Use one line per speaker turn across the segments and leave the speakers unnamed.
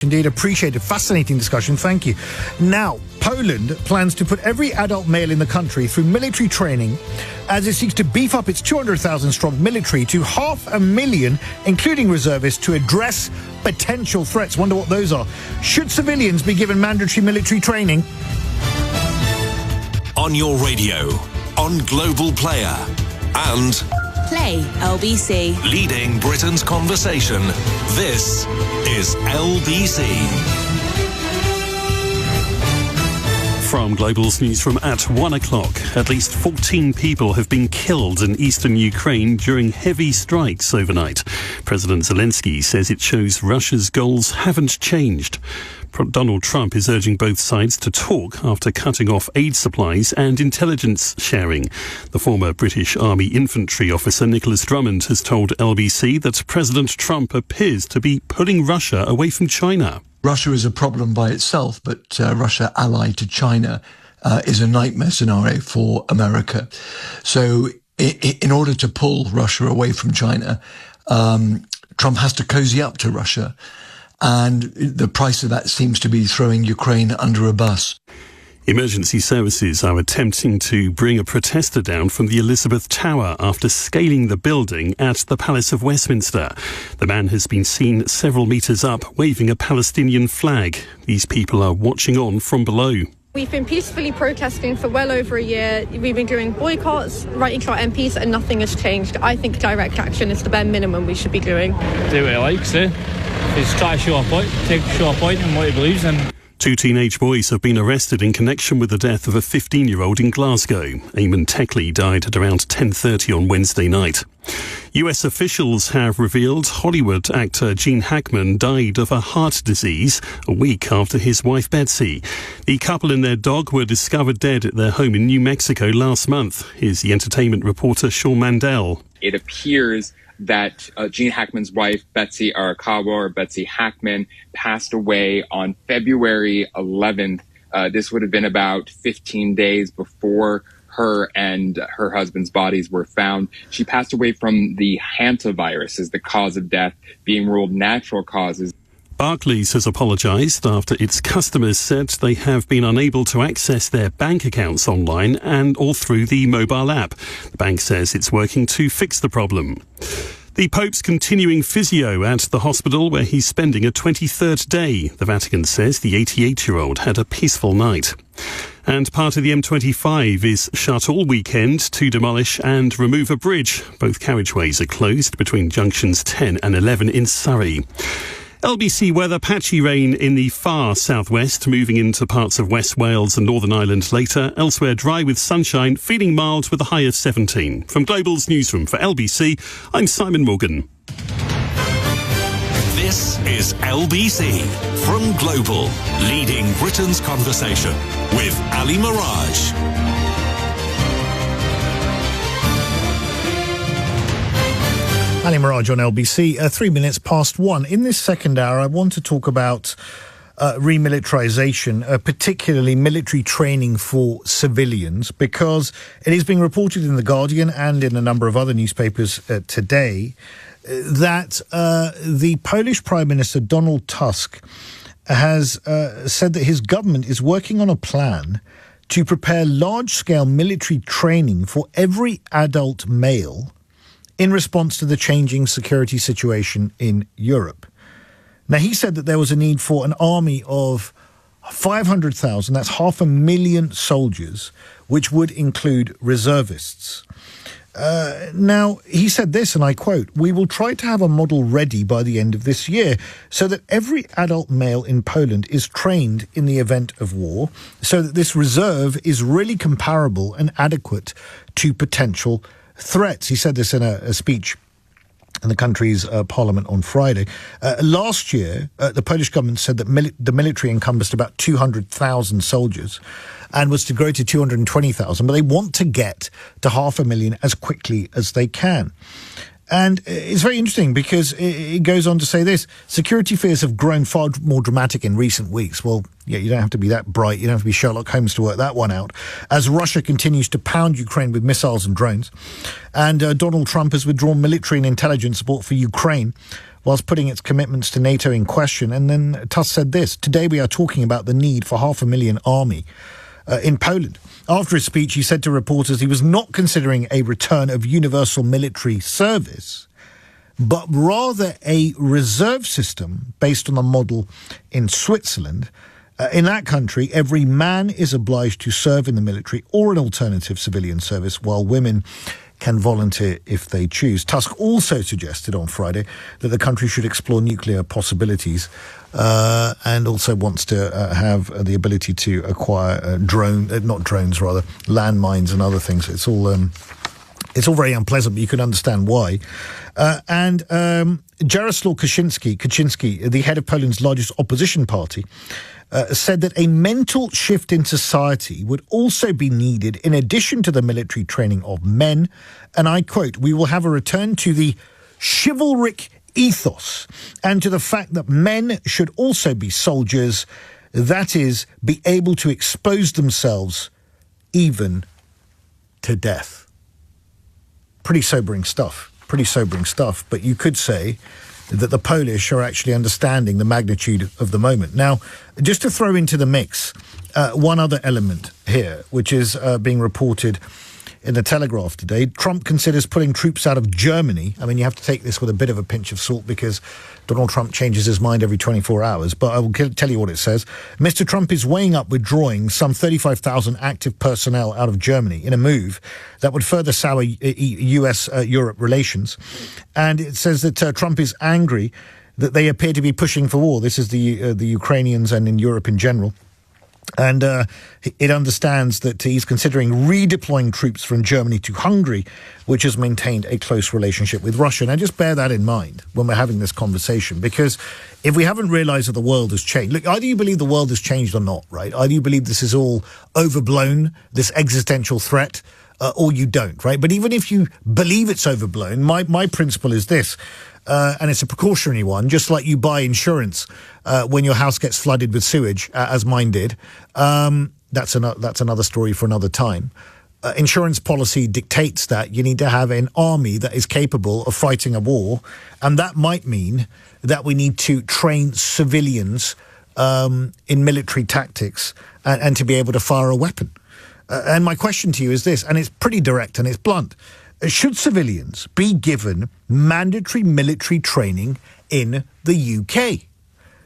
Indeed, appreciated. Fascinating discussion. Thank you. Now, Poland plans to put every adult male in the country through military training as it seeks to beef up its 200,000-strong military to 500,000, including reservists, to address potential threats. Wonder what those are. Should civilians be given mandatory military training?
On your radio, on Global Player, and
Play LBC.
Leading Britain's conversation. This is LBC.
From Global's newsroom at 1 o'clock, at least 14 people have been killed in eastern Ukraine during heavy strikes overnight. President Zelensky says it shows Russia's goals haven't changed. Donald Trump is urging both sides to talk after cutting off aid supplies and intelligence sharing. The former British Army infantry officer Nicholas Drummond has told LBC that President Trump appears to be pulling Russia away from China.
Russia is a problem by itself, but Russia allied to China is a nightmare scenario for America. So in order to pull Russia away from China, Trump has to cozy up to Russia. And the price of that seems to be throwing Ukraine under a bus.
Emergency services are attempting to bring a protester down from the Elizabeth Tower after scaling the building at the Palace of Westminster. The man has been seen several metres up waving a Palestinian flag. These people are watching on from below.
We've been peacefully protesting for well over a year. We've been doing boycotts, writing to our MPs, and nothing has changed. I think direct action is the bare minimum we should be doing.
Do what he likes, He's trying to show a point in what he believes in.
2 teenage boys have been arrested in connection with the death of a 15-year-old in Glasgow. Eamon Teckley died at around 10:30 on Wednesday night. US officials have revealed Hollywood actor Gene Hackman died of a heart disease a week after his wife Betsy. The couple and their dog were discovered dead at their home in New Mexico last month. Here's the entertainment reporter Sean Mandel.
It appears that Gene Hackman's wife, Betsy Arakawa, or Betsy Hackman, passed away on February 11th. This would have been about 15 days before her and her husband's bodies were found. She passed away from the hantavirus as the cause of death, being ruled natural causes.
Barclays has apologised after its customers said they have been unable to access their bank accounts online and all through the mobile app. The bank says it's working to fix the problem. The Pope's continuing physio at the hospital where he's spending a 23rd day. The Vatican says the 88-year-old had a peaceful night. And part of the M25 is shut all weekend to demolish and remove a bridge. Both carriageways are closed between junctions 10 and 11 in Surrey. LBC weather, patchy rain in the far southwest, moving into parts of West Wales and Northern Ireland later. Elsewhere, dry with sunshine, feeling mild with a high of 17. From Global's newsroom for LBC, I'm Simon Morgan.
This is LBC from Global, leading Britain's conversation with Ali Mirage.
Ali Mirage on LBC, 3 minutes past 1. In this second hour, I want to talk about remilitarization, particularly military training for civilians, because it is being reported in The Guardian and in a number of other newspapers today that the Polish Prime Minister Donald Tusk has said that his government is working on a plan to prepare large-scale military training for every adult male in response to the changing security situation in Europe. Now, he said that there was a need for an army of 500,000, that's 500,000 soldiers, which would include reservists. Now, he said this, and I quote, "We will try to have a model ready by the end of this year so that every adult male in Poland is trained in the event of war, so that this reserve is really comparable and adequate to potential threats." He said this in a speech in the country's parliament on Friday. Last year, the Polish government said that the military encompassed about 200,000 soldiers and was to grow to 220,000, but they want to get to 500,000 as quickly as they can. And it's very interesting because it goes on to say this: security fears have grown far more dramatic in recent weeks. Well, yeah, you don't have to be that bright. You don't have to be Sherlock Holmes to work that one out. As Russia continues to pound Ukraine with missiles and drones, and Donald Trump has withdrawn military and intelligence support for Ukraine, whilst putting its commitments to NATO in question. And then Tusk said this: "Today we are talking about the need for 500,000 army in Poland." After his speech, he said to reporters he was not considering a return of universal military service, but rather a reserve system based on a model in Switzerland. In that country, every man is obliged to serve in the military or an alternative civilian service, while women can volunteer if they choose. Tusk also suggested on Friday that the country should explore nuclear possibilities and also wants to have the ability to acquire landmines and other things. It's all very unpleasant, but you can understand why. And Jaroslaw Kaczynski, the head of Poland's largest opposition party, said that a mental shift in society would also be needed in addition to the military training of men. And I quote, "We will have a return to the chivalric ethos and to the fact that men should also be soldiers, that is, be able to expose themselves even to death." Pretty sobering stuff, but you could say that the Polish are actually understanding the magnitude of the moment. Now, just to throw into the mix one other element here, which is being reported in the Telegraph today. Trump considers pulling troops out of Germany. I mean, you have to take this with a bit of a pinch of salt because Donald Trump changes his mind every 24 hours. But I will tell you what it says. Mr. Trump is weighing up withdrawing some 35,000 active personnel out of Germany in a move that would further sour US-Europe relations. And it says that Trump is angry that they appear to be pushing for war. This is the Ukrainians and in Europe in general. And it understands that he's considering redeploying troops from Germany to Hungary, which has maintained a close relationship with Russia. Now, just bear that in mind when we're having this conversation, because if we haven't realised that the world has changed, look, either you believe the world has changed or not, right? Either you believe this is all overblown, this existential threat, or you don't, right? But even if you believe it's overblown, my principle is this. And it's a precautionary one, just like you buy insurance when your house gets flooded with sewage, as mine did. That's another story for another time. Insurance policy dictates that you need to have an army that is capable of fighting a war, and that might mean that we need to train civilians in military tactics and to be able to fire a weapon. And my question to you is this, and it's pretty direct and it's blunt. Should civilians be given mandatory military training in the UK?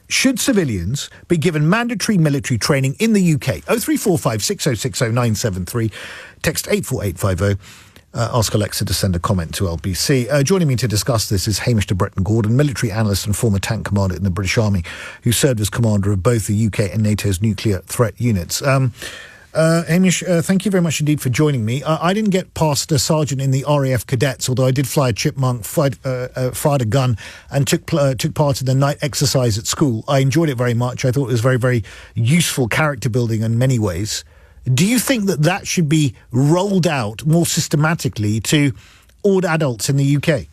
Should civilians be given mandatory military training in the UK? 0345 6060 973. Text 84850. Ask Alexa to send a comment to LBC. Joining me to discuss this is Hamish de Bretton-Gordon, military analyst and former tank commander in the British Army, who served as commander of both the UK and NATO's nuclear threat units. Hamish, thank you very much indeed for joining me. I didn't get past a sergeant in the RAF cadets, although I did fly a chipmunk, fired a gun, and took part in the night exercise at school. I enjoyed it very much. I thought it was very, very useful character building in many ways. Do you think that should be rolled out more systematically to all adults in the UK?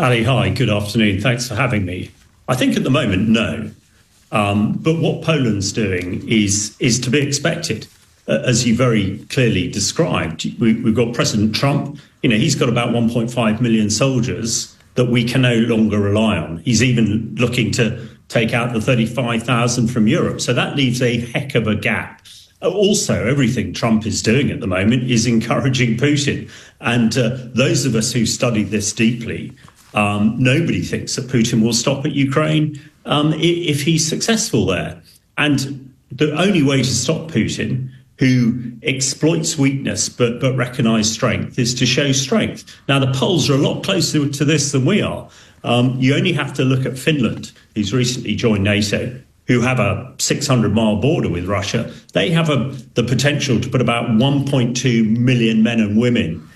Ali, hi, good afternoon. Thanks for having me. I think at the moment, no. But what Poland's doing is to be expected, as you very clearly described. We've got President Trump. He's got about 1.5 million soldiers that we can no longer rely on. He's even looking to take out the 35,000 from Europe. So that leaves a heck of a gap. Also, everything Trump is doing at the moment is encouraging Putin. And those of us who studied this deeply, nobody thinks that Putin will stop at Ukraine if he's successful there. And the only way to stop Putin, who exploits weakness but recognise strength, is to show strength. Now, the Poles are a lot closer to this than we are. You only have to look at Finland, who's recently joined NATO, who have a 600-mile border with Russia. They have the potential to put about 1.2 million men and women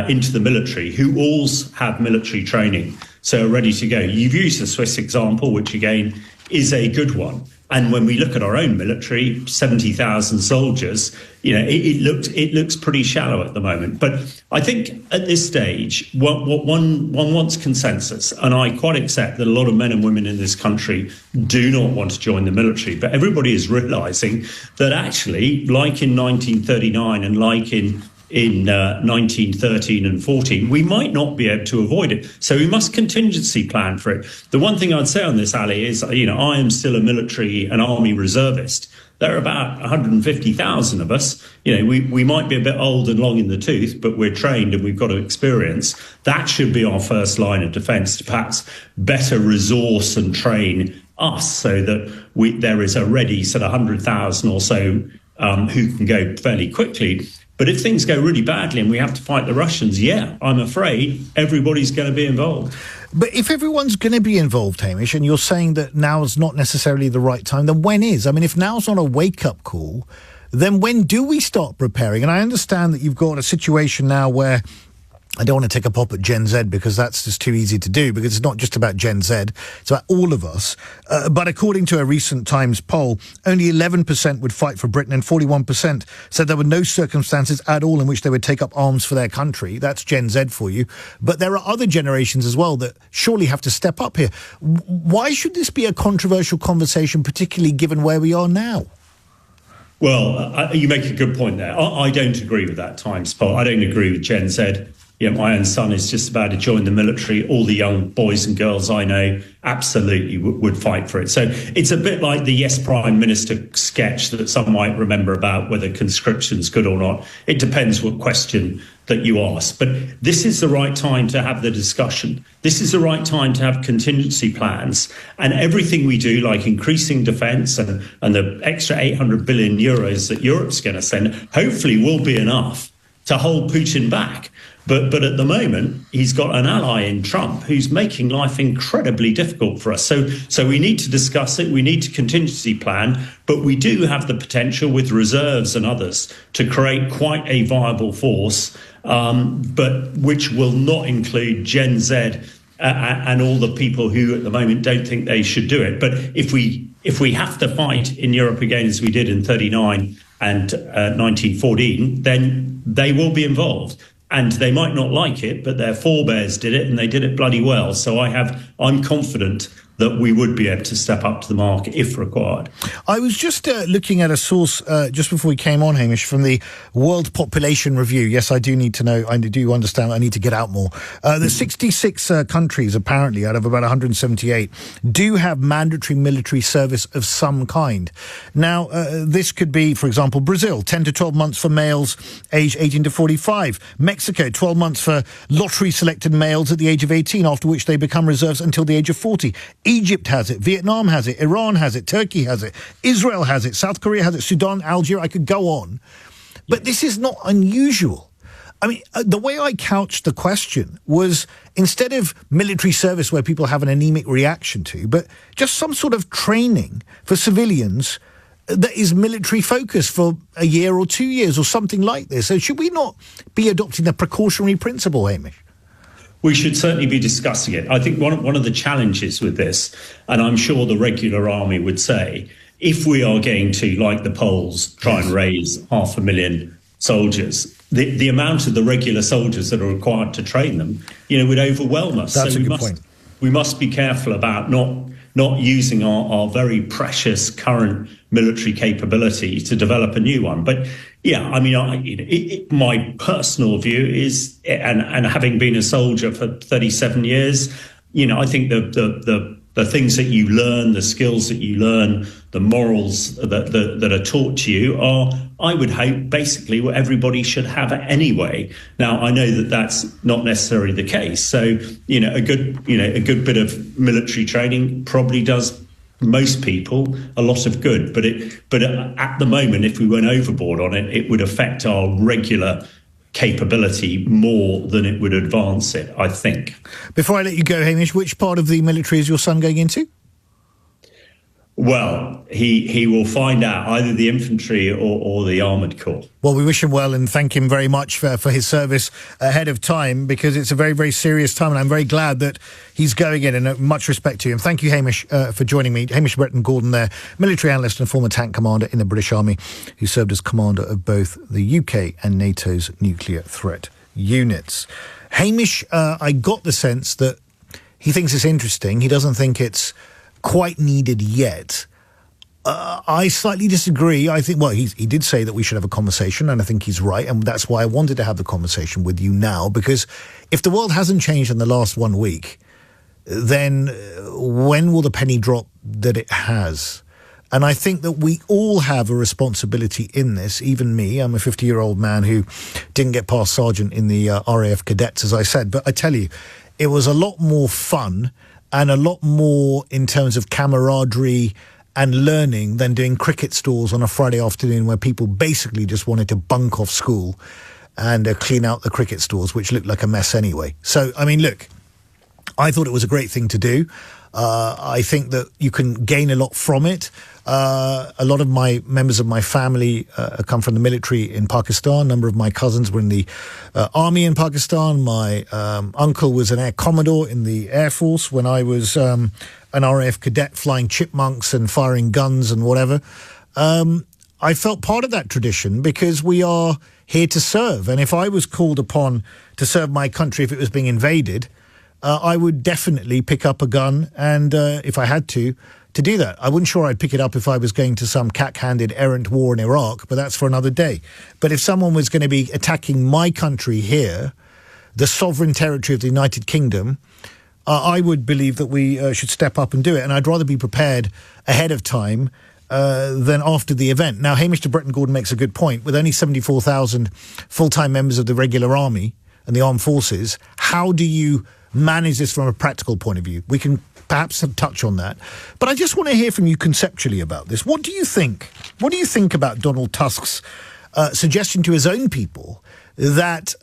into the military, who all have military training, so are ready to go. You've used the Swiss example, which again is a good one. And when we look at our own military, 70,000 soldiers, it looks pretty shallow at the moment. But I think at this stage, one wants consensus, and I quite accept that a lot of men and women in this country do not want to join the military. But everybody is realising that actually, like in 1939 and like in in 1913 and 14, we might not be able to avoid it. So we must contingency plan for it. The one thing I'd say on this, Ali, is, I am still a military and army reservist. There are about 150,000 of us. We might be a bit old and long in the tooth, but we're trained and we've got experience. That should be our first line of defence, to perhaps better resource and train us so that there is a ready sort of 100,000 or so who can go fairly quickly. But if things go really badly and we have to fight the Russians, I'm afraid everybody's going to be involved.
But if everyone's going to be involved, Hamish, and you're saying that now is not necessarily the right time, then when is? I mean, if now's not a wake-up call, then when do we start preparing? And I understand that you've got a situation now where I don't want to take a pop at Gen Z because that's just too easy to do, because it's not just about Gen Z, it's about all of us. But according to a recent Times poll, only 11% would fight for Britain and 41% said there were no circumstances at all in which they would take up arms for their country. That's Gen Z for you. But there are other generations as well that surely have to step up here. Why should this be a controversial conversation, particularly given where we are now?
Well, you make a good point there. I don't agree with that Times poll. I don't agree with Gen Z. My own son is just about to join the military. All the young boys and girls I know absolutely would fight for it. So it's a bit like the Yes Prime Minister sketch that some might remember about whether conscription's good or not. It depends what question that you ask. But this is the right time to have the discussion. This is the right time to have contingency plans. And everything we do, like increasing defence and the extra 800 billion euros that Europe's going to send, hopefully will be enough to hold Putin back. But at the moment, he's got an ally in Trump who's making life incredibly difficult for us. So we need to discuss it. We need to contingency plan. But we do have the potential with reserves and others to create quite a viable force, but which will not include Gen Z and all the people who at the moment don't think they should do it. But if we have to fight in Europe again as we did in 39 and 1914, then they will be involved. And they might not like it, but their forebears did it, and they did it bloody well. So I'm confident that we would be able to step up to the mark if required. I
was just looking at a source just before we came on, Hamish, from the World Population Review. Yes, I do need to know. I do understand. I need to get out more. The 66 countries, apparently, out of about 178, do have mandatory military service of some kind. Now, this could be, for example, Brazil, 10 to 12 months for males aged 18 to 45. Mexico, 12 months for lottery-selected males at the age of 18, after which they become reserves until the age of 40. Egypt has it, Vietnam has it, Iran has it, Turkey has it, Israel has it, South Korea has it, Sudan, Algeria, I could go on. But this is not unusual. I mean, the way I couched the question was, instead of military service where people have an anemic reaction to, but just some sort of training for civilians that is military focused for a year or 2 years or something like this. So should we not be adopting the precautionary principle, Hamish?
We should certainly be discussing it. I think one of the challenges with this, and I'm sure the regular army would say, if we are going to, like the Poles, try and raise 500,000 soldiers, the amount of the regular soldiers that are required to train them, would overwhelm us.
That's a good point.
We must be careful about not using our very precious current military capability to develop a new one. But I mean, my personal view is, and having been a soldier for 37 years, I think the things that you learn, the skills that you learn, the morals that are taught to you are, I would hope, basically what everybody should have anyway. Now, I know that that's not necessarily the case. So, a good bit of military training probably does most people a lot of good. But at the moment, if we went overboard on it, it would affect our regular capability more than it would advance it, I think.
Before I let you go, Hamish, which part of the military is your son going into?
Well, he will find out, either the infantry or the armoured corps.
Well, we wish him well and thank him very much for his service ahead of time, because it's a very, very serious time, and I'm very glad that he's going in, and much respect to him. Thank you, Hamish, for joining me. Hamish Breton-Gordon there, military analyst and former tank commander in the British Army, who served as commander of both the UK and NATO's nuclear threat units. Hamish, I got the sense that he thinks it's interesting. He doesn't think it's quite needed yet. I slightly disagree. I think, well, he did say that we should have a conversation, and I think he's right, and that's why I wanted to have the conversation with you now, because if the world hasn't changed in the last 1 week, then when will the penny drop that it has? And I think that we all have a responsibility in this, even me. I'm a 50-year-old man who didn't get past sergeant in the RAF cadets, as I said, but I tell you, it was a lot more fun and a lot more in terms of camaraderie and learning than doing cricket stores on a Friday afternoon where people basically just wanted to bunk off school and clean out the cricket stores, which looked like a mess anyway. So, I mean, look, I thought it was a great thing to do. I think that you can gain a lot from it. A lot of my members of my family come from the military in Pakistan. A number of my cousins were in the army in Pakistan. My uncle was an air commodore in the Air Force when I was an RAF cadet flying chipmunks and firing guns and whatever. I felt part of that tradition because we are here to serve. And if I was called upon to serve my country if it was being invaded, I would definitely pick up a gun and, if I had to do that. I wasn't sure I'd pick it up if I was going to some cack-handed errant war in Iraq, but that's for another day. But if someone was going to be attacking my country here, the sovereign territory of the United Kingdom, I would believe that we should step up and do it. And I'd rather be prepared ahead of time than after the event. Now, Hamish de Bretton-Gordon makes a good point. With only 74,000 full-time members of the regular army and the armed forces, how do you manage this from a practical point of view? We can perhaps touch on that. But I just want to hear from you conceptually about this. What do you think? What do you think about Donald Tusk's suggestion to his own people that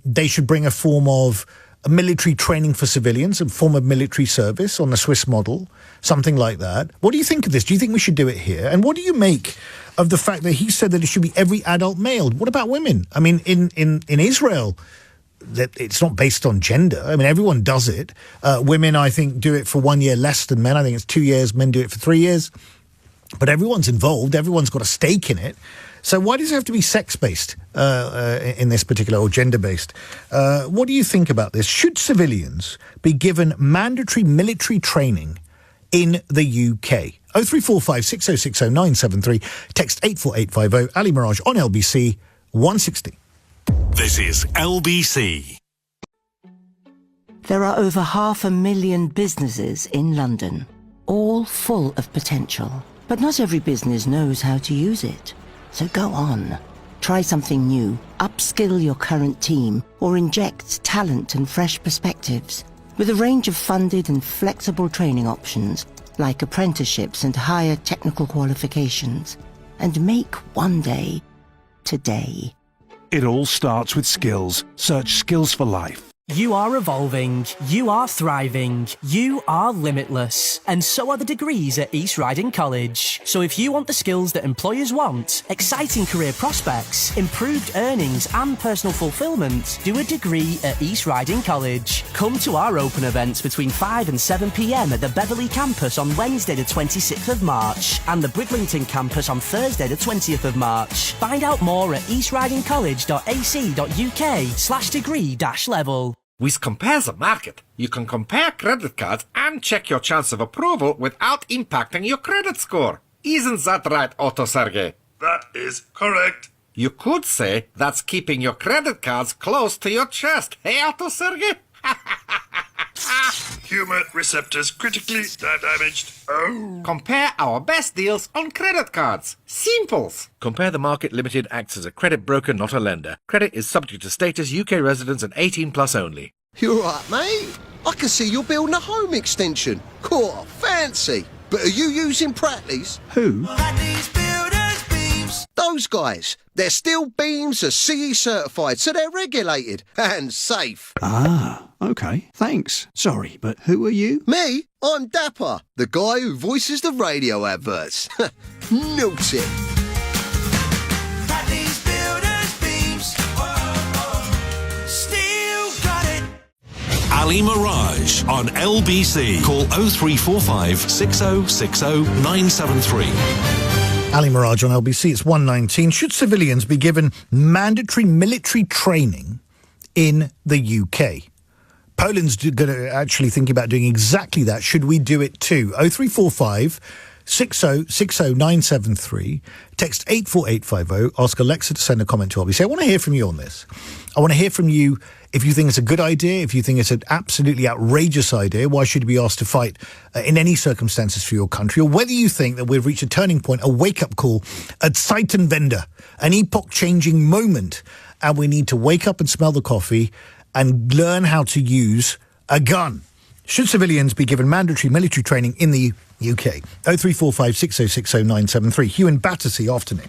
they should bring a form of military training for civilians, a form of military service on the Swiss model, something like that? What do you think of this? Do you think we should do it here? And what do you make of the fact that he said that it should be every adult male? What about women? I mean, in Israel, that it's not based on gender. I mean, everyone does it. Women, I think, do it for 1 year less than men. I think it's 2 years. Men do it for 3 years. But everyone's involved. Everyone's got a stake in it. So why does it have to be sex-based in this particular, or gender-based? What do you think about this? Should civilians be given mandatory military training in the UK? 0345 6060 973. Text 84850. Ali Mirage on LBC 160.
This is LBC.
There are over 500,000 businesses in London, all full of potential. But not every business knows how to use it. So go on. Try something new, upskill your current team, or inject talent and fresh perspectives. With a range of funded and flexible training options, like apprenticeships and higher technical qualifications. And make one day today.
It all starts with skills. Search Skills for Life.
You are evolving, you are thriving, you are limitless, and so are the degrees at East Riding College. So if you want the skills that employers want, exciting career prospects, improved earnings and personal fulfilment, do a degree at East Riding College. Come to our open events between 5 and 7 p.m. at the Beverley campus on Wednesday the 26th of March and the Bridlington campus on Thursday the 20th of March. Find out more at eastridingcollege.ac.uk/degree-level.
With Compare the Market, you can compare credit cards and check your chance of approval without impacting your credit score. Isn't that right, Otto Sergey?
That is correct.
You could say that's keeping your credit cards close to your chest. Hey, Otto Sergey?
Humor receptors critically damaged. Oh.
Compare our best deals on credit cards. Simples.
Compare the Market Limited acts as a credit broker, not a lender. Credit is subject to status, UK residents and 18 plus only.
You're right, mate. I can see you're building a home extension. Cool, fancy. But are you using Pratleys?
Who?
Pratleys Builders Beams. Those guys. Their steel beams are CE certified, so they're regulated and safe.
Ah, okay. Thanks. Sorry, but who are you?
Me? I'm Dapper, the guy who voices the radio adverts. Note it.
Pratleys Builders Beams. Still got it.
Ali Mirage on LBC. Call 0345 6060 973.
Ali Mirage on LBC, it's 119. Should civilians be given mandatory military training in the UK? Poland's actually thinking about doing exactly that. Should we do it too? 0345 60973. Text 84850. Ask Alexa to send a comment to LBC. I want to hear from you on this. I want to hear from you if you think it's a good idea, if you think it's an absolutely outrageous idea. Why should you be asked to fight in any circumstances for your country? Or whether you think that we've reached a turning point, a wake-up call, a Zeitenwende, an epoch-changing moment, and we need to wake up and smell the coffee and learn how to use a gun. Should civilians be given mandatory military training in the UK? 0345 6060 973. Hugh in Battersea, afternoon.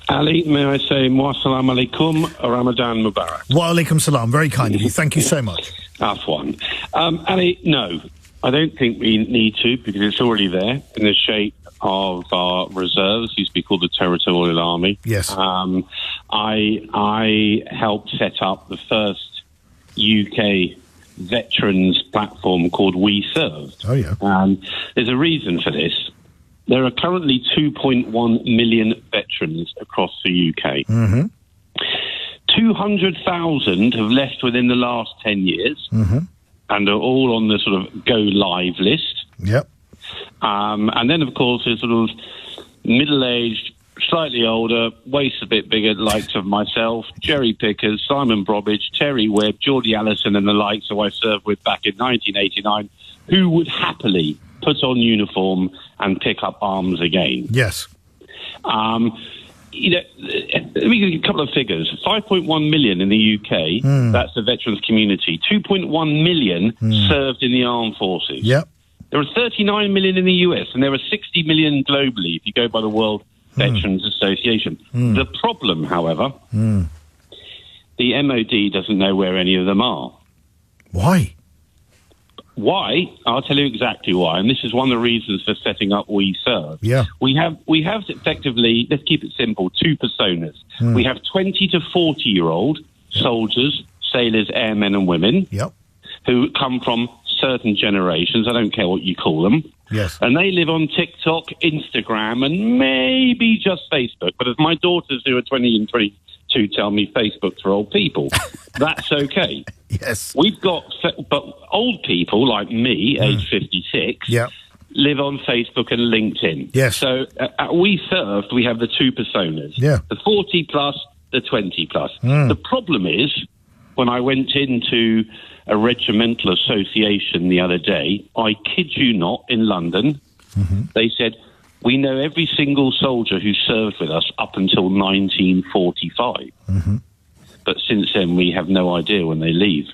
Ali, may I say, Wa salam alaikum, Ramadan Mubarak.
Wa alaikum salam. Very kind of you. Thank you so much.
Afwan. Ali, no, I don't think we need to, because it's already there in the shape of our reserves. Used to be called the Territorial Army.
Yes.
I helped set up the first UK veterans platform called We Served.
Oh, yeah.
There's a reason for this. There are currently 2.1 million veterans across the UK. 200,000 have left within the last 10 years and are all on the sort of go live list.
Yep.
And then, of course, there's sort of middle-aged, slightly older, waist a bit bigger, likes of myself, Jerry Pickers, Simon Brobidge, Terry Webb, Geordie Allison and the likes who I served with back in 1989, who would happily put on uniform and pick up arms again.
Yes.
Let me give you a couple of figures. 5.1 million in the UK, that's the veterans community. 2.1 million served in the armed forces.
Yep.
There are 39 million in the US, and there are 60 million globally, if you go by the World Veterans Association. The problem, however, the MOD doesn't know where any of them are.
Why?
Why? I'll tell you exactly why, and this is one of the reasons for setting up We Serve.
Yeah.
We have effectively, let's keep it simple, two personas. We have 20 to 40-year-old soldiers, sailors, airmen and women who come from certain generations. I don't care what you call them.
Yes.
And they live on TikTok, Instagram, and maybe just Facebook. But as my daughters who are 20 and 22 tell me, Facebook's for old people. That's okay.
Yes.
We've got, but old people like me, age 56, live on Facebook and LinkedIn.
Yes.
So at We Served, we have the two personas.
Yeah.
The 40 plus, the 20 plus. The problem is, when I went into a regimental association the other day, I kid you not, in London, they said, we know every single soldier who served with us up until 1945. But since then, we have no idea when they leave.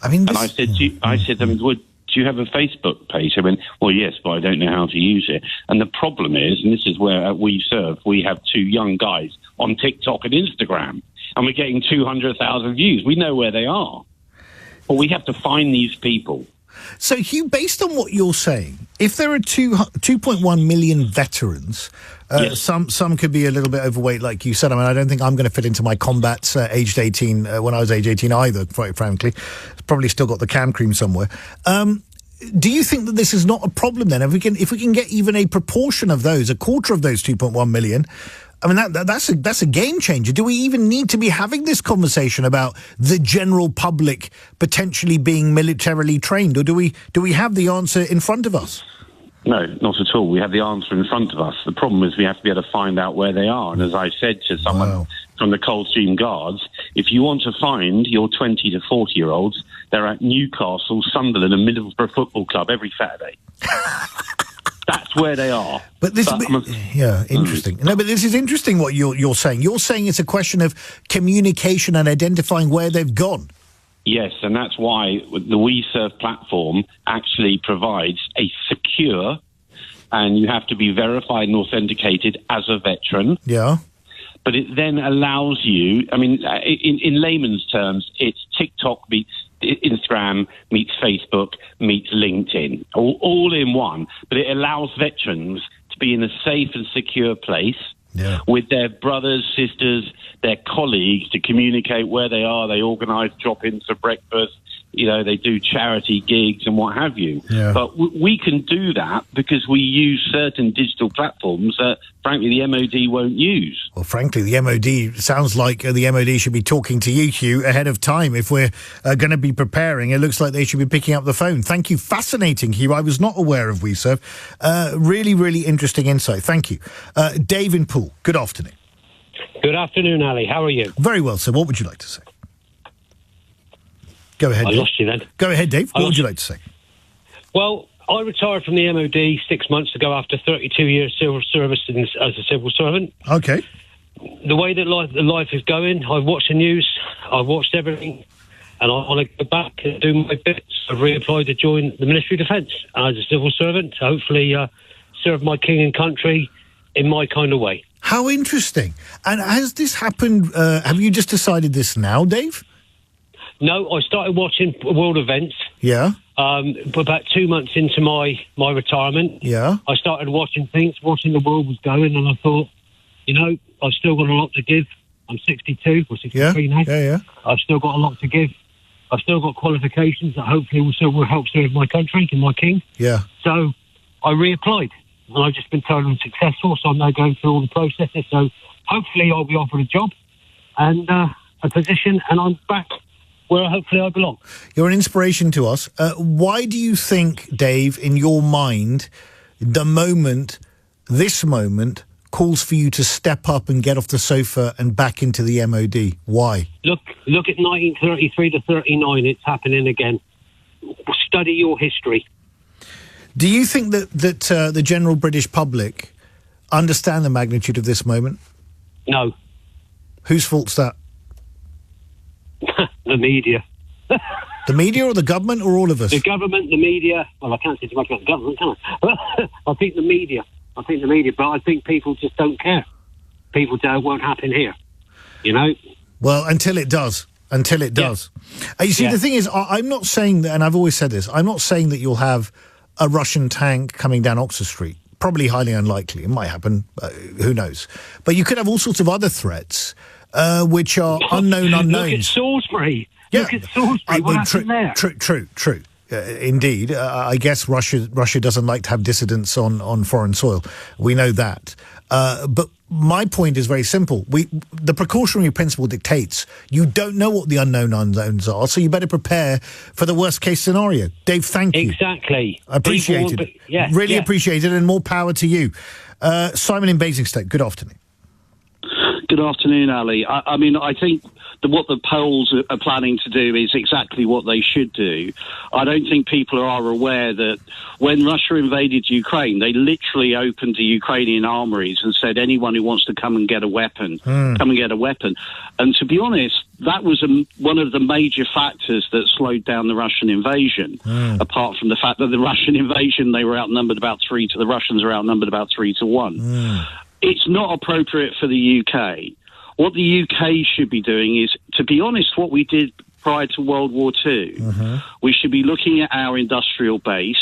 I mean,
and I said to them, do you have a Facebook page? I went, well, yes, but I don't know how to use it. And the problem is, and this is where at We Serve, we have two young guys on TikTok and Instagram, and we're getting 200,000 views. We know where they are. Well, we have to find these people.
So, Hugh, based on what you're saying, if there are 2.1 million veterans, some could be a little bit overweight, like you said. I mean, I don't think I'm going to fit into my combats aged 18 when I was age 18 either, quite frankly. Probably still got the cam cream somewhere. Do you think that this is not a problem then? If we can get even a proportion of those, a quarter of those 2.1 million, I mean, that's a game changer. Do we even need to be having this conversation about the general public potentially being militarily trained, or do we have the answer in front of us?
No, not at all. We have the answer in front of us. The problem is we have to be able to find out where they are. And as I said to someone from the Coldstream Guards, if you want to find your 20 to 40-year-olds, they're at Newcastle, Sunderland and Middlesbrough Football Club every Saturday. That's where they are.
But this, interesting. No, but this is interesting what you're saying. You're saying it's a question of communication and identifying where they've gone.
Yes, and that's why the We Serve platform actually provides a secure, and you have to be verified and authenticated as a veteran.
Yeah.
But it then allows you, I mean, in layman's terms, it's TikTok meets Instagram meets Facebook meets LinkedIn, all in one. But it allows veterans to be in a safe and secure place with their brothers, sisters, their colleagues to communicate where they are. They organise drop-ins for breakfast. they do charity gigs and what have you.
Yeah.
But we can do that because we use certain digital platforms that, frankly, the MOD won't use.
Well, frankly, the MOD sounds like the MOD should be talking to you, Hugh, ahead of time. If we're going to be preparing, it looks like they should be picking up the phone. Thank you. Fascinating, Hugh. I was not aware of WeServe. Really, really interesting insight. Thank you. Dave in Poole, good afternoon.
Good afternoon, Ali. How are you?
Very well, sir. What would you like to say? Go ahead,
I
Dave.
lost you then.
Go ahead, Dave. What would you like to say?
Well, I retired from the MOD 6 months ago after 32 years civil service as a civil servant.
Okay.
The way that life is going, I've watched the news, I've watched everything, and I want to go back and do my bit. I've reapplied to join the Ministry of Defence as a civil servant, to hopefully serve my king and country in my kind of way.
How interesting. And has this happened, have you just decided this now, Dave?
No, I started watching world events.
Yeah.
About 2 months into my retirement.
Yeah.
I started watching things, watching the world was going, and I thought, I've still got a lot to give. I'm 62 or 63 now.
Yeah.
I've still got a lot to give. I've still got qualifications that hopefully will help serve my country and my king.
Yeah.
So I reapplied, and I've just been told I'm successful, so I'm now going through all the processes. So hopefully I'll be offered a job and a position, and I'm back where hopefully I belong.
You're an inspiration to us. Why do you think, Dave, in your mind, this moment calls for you to step up and get off the sofa and back into the MOD? Why?
Look at 1933 to 39. It's happening again. Study your history.
Do you think that the general British public understand the magnitude of this moment?
No.
Whose fault's that?
The media.
The media or the government or all of us?
The government, the media. Well, I can't say too much about the government, can I? I think the media, but I think people just don't care. People don't, won't happen here,
Well, until it does. You see, the thing is, I'm not saying that, and I've always said this, I'm not saying that you'll have a Russian tank coming down Oxford Street. Probably highly unlikely. It might happen. Who knows? But you could have all sorts of other threats, which are unknown unknowns.
Look at Salisbury. Yeah. Look at Salisbury. What happened there?
True. Indeed. I guess Russia doesn't like to have dissidents on foreign soil. We know that. But my point is very simple. The precautionary principle dictates you don't know what the unknown unknowns are, so you better prepare for the worst case scenario. Dave, thank you.
Exactly.
I appreciate it. Really appreciate it, and more power to you. Simon in Basingstoke, good afternoon.
Good afternoon, Ali. I mean, I think what the polls are planning to do is exactly what they should do. I don't think people are aware that when Russia invaded Ukraine, they literally opened the Ukrainian armories and said, anyone who wants to come and get a weapon, come and get a weapon. And to be honest, that was one of the major factors that slowed down the Russian invasion, apart from the fact that the Russian invasion, the Russians are outnumbered about 3-1. It's not appropriate for the UK. What the UK should be doing is, to be honest, what we did prior to World War II. We should be looking at our industrial base.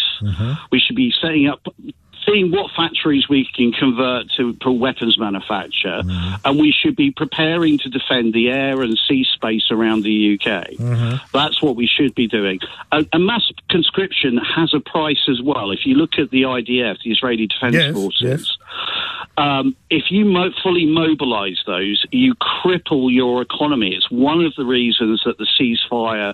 We should be seeing what factories we can convert to weapons manufacture, and we should be preparing to defend the air and sea space around the UK. That's what we should be doing. And mass conscription has a price as well. If you look at the IDF, the Israeli Defense Forces, if you fully mobilize those, you cripple your economy. It's one of the reasons that the ceasefire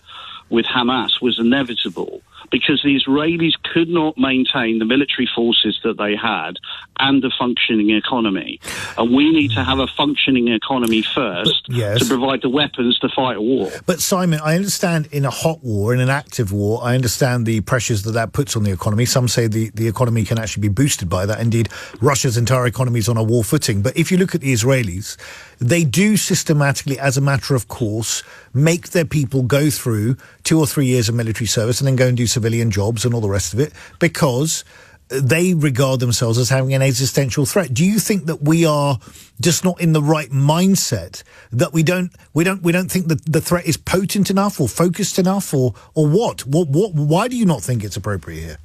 with Hamas was inevitable, because the Israelis could not maintain the military forces that they had and a functioning economy. And we need to have a functioning economy first to provide the weapons to fight a war.
But Simon, I understand in a hot war, in an active war, I understand the pressures that puts on the economy. Some say the economy can actually be boosted by that. Indeed, Russia's entire economy is on a war footing. But if you look at the Israelis, they do systematically, as a matter of course, make their people go through 2 or 3 years of military service and then go and do civilian jobs and all the rest of it, because they regard themselves as having an existential threat. Do you think that we are just not in the right mindset, that we don't think that the threat is potent enough or focused enough, or what? Why do you not think it's appropriate here?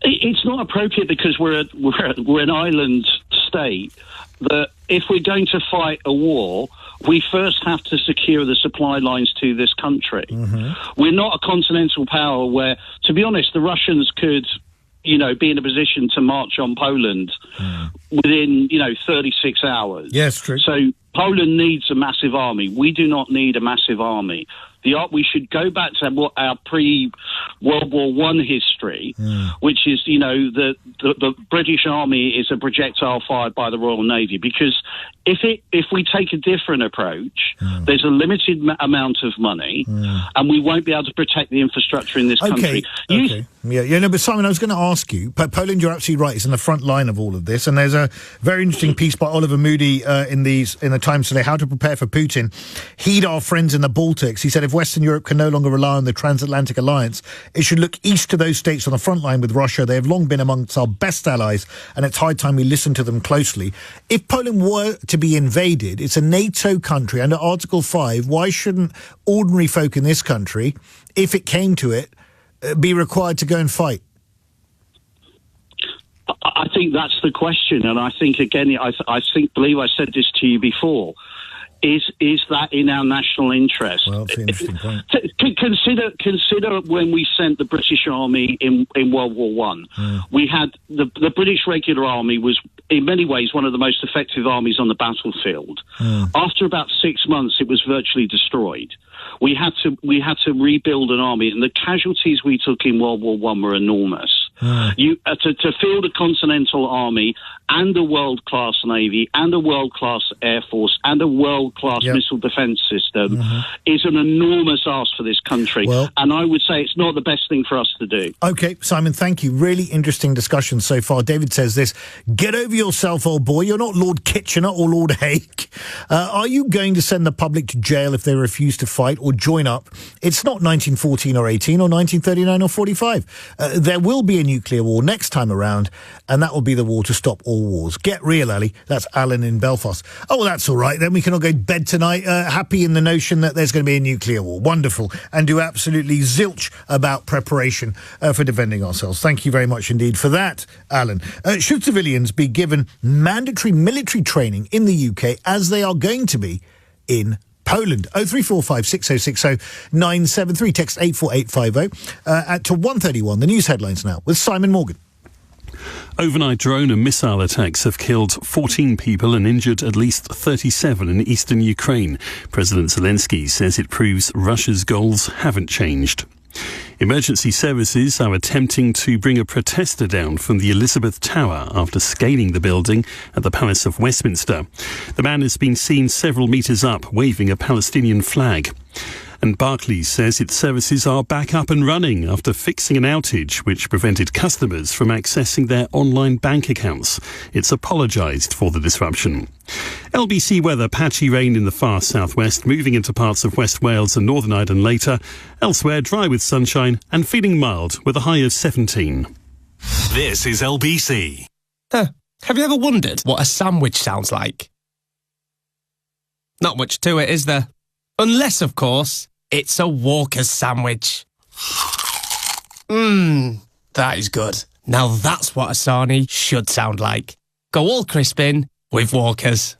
It's not appropriate because we're an island state, that if we're going to fight a war, we first have to secure the supply lines to this country. We're not a continental power where, to be honest, the Russians could, be in a position to march on Poland within, 36 hours.
Yes, true.
So Poland needs a massive army. We do not need a massive army. We should go back to what our pre-World War I history, which is, the British Army is a projectile fired by the Royal Navy. Because if we take a different approach, there's a limited amount of money, and we won't be able to protect the infrastructure in this country.
But Simon, I was going to ask you, Poland, you're absolutely right, it's in the front line of all of this, and there's a very interesting piece by Oliver Moody in the Times today, How to Prepare for Putin. Heed our friends in the Baltics. He said, if Western Europe can no longer rely on the transatlantic alliance, it should look east to those states on the front line with Russia. They have long been amongst our best allies, and it's high time we listen to them closely. If Poland were to be invaded, it's a NATO country under Article 5. Why shouldn't ordinary folk in this country, if it came to it, be required to go and fight?
I think that's the question, and I think, again, I believe I said this to you before. Is that in our national interest?
Well, that's an interesting point.
Consider when we sent the British Army in World War I. We had the British Regular Army was in many ways one of the most effective armies on the battlefield. After about 6 months, it was virtually destroyed. We had to rebuild an army, and the casualties we took in World War I were enormous. To field a continental army and a world-class navy and a world-class air force and a world-class missile defence system is an enormous ask for this country. And I would say it's not the best thing for us to do.
OK, Simon, thank you. Really interesting discussion so far. David says this, get over yourself, old boy. You're not Lord Kitchener or Lord Haig. Are you going to send the public to jail if they refuse to fight or join up? It's not 1914 or 18 or 1939 or 45. There will be a nuclear war next time around, and that will be the war to stop all wars. Get real, Ali. That's Alan in Belfast. Oh, well, that's all right. Then we can all go to bed tonight happy in the notion that there's going to be a nuclear war. Wonderful. And do absolutely zilch about preparation for defending ourselves. Thank you very much indeed for that, Alan. Should civilians be given mandatory military training in the UK as they are going to be in Poland? 0345 6060 973. Text 84850 to 131. The news headlines now with Simon Morgan.
Overnight drone and missile attacks have killed 14 people and injured at least 37 in eastern Ukraine. President Zelensky says it proves Russia's goals haven't changed. Emergency services are attempting to bring a protester down from the Elizabeth Tower after scaling the building at the Palace of Westminster. The man has been seen several metres up, waving a Palestinian flag. And Barclays says its services are back up and running after fixing an outage which prevented customers from accessing their online bank accounts. It's apologised for the disruption. LBC weather, patchy rain in the far southwest, moving into parts of West Wales and Northern Ireland later. Elsewhere, dry with sunshine and feeling mild with a high of 17.
This is LBC.
Have you ever wondered what a sandwich sounds like? Not much to it, is there? Unless, of course, it's a Walker's sandwich. That is good. Now that's what a sarnie should sound like. Go all crisp in with Walker's.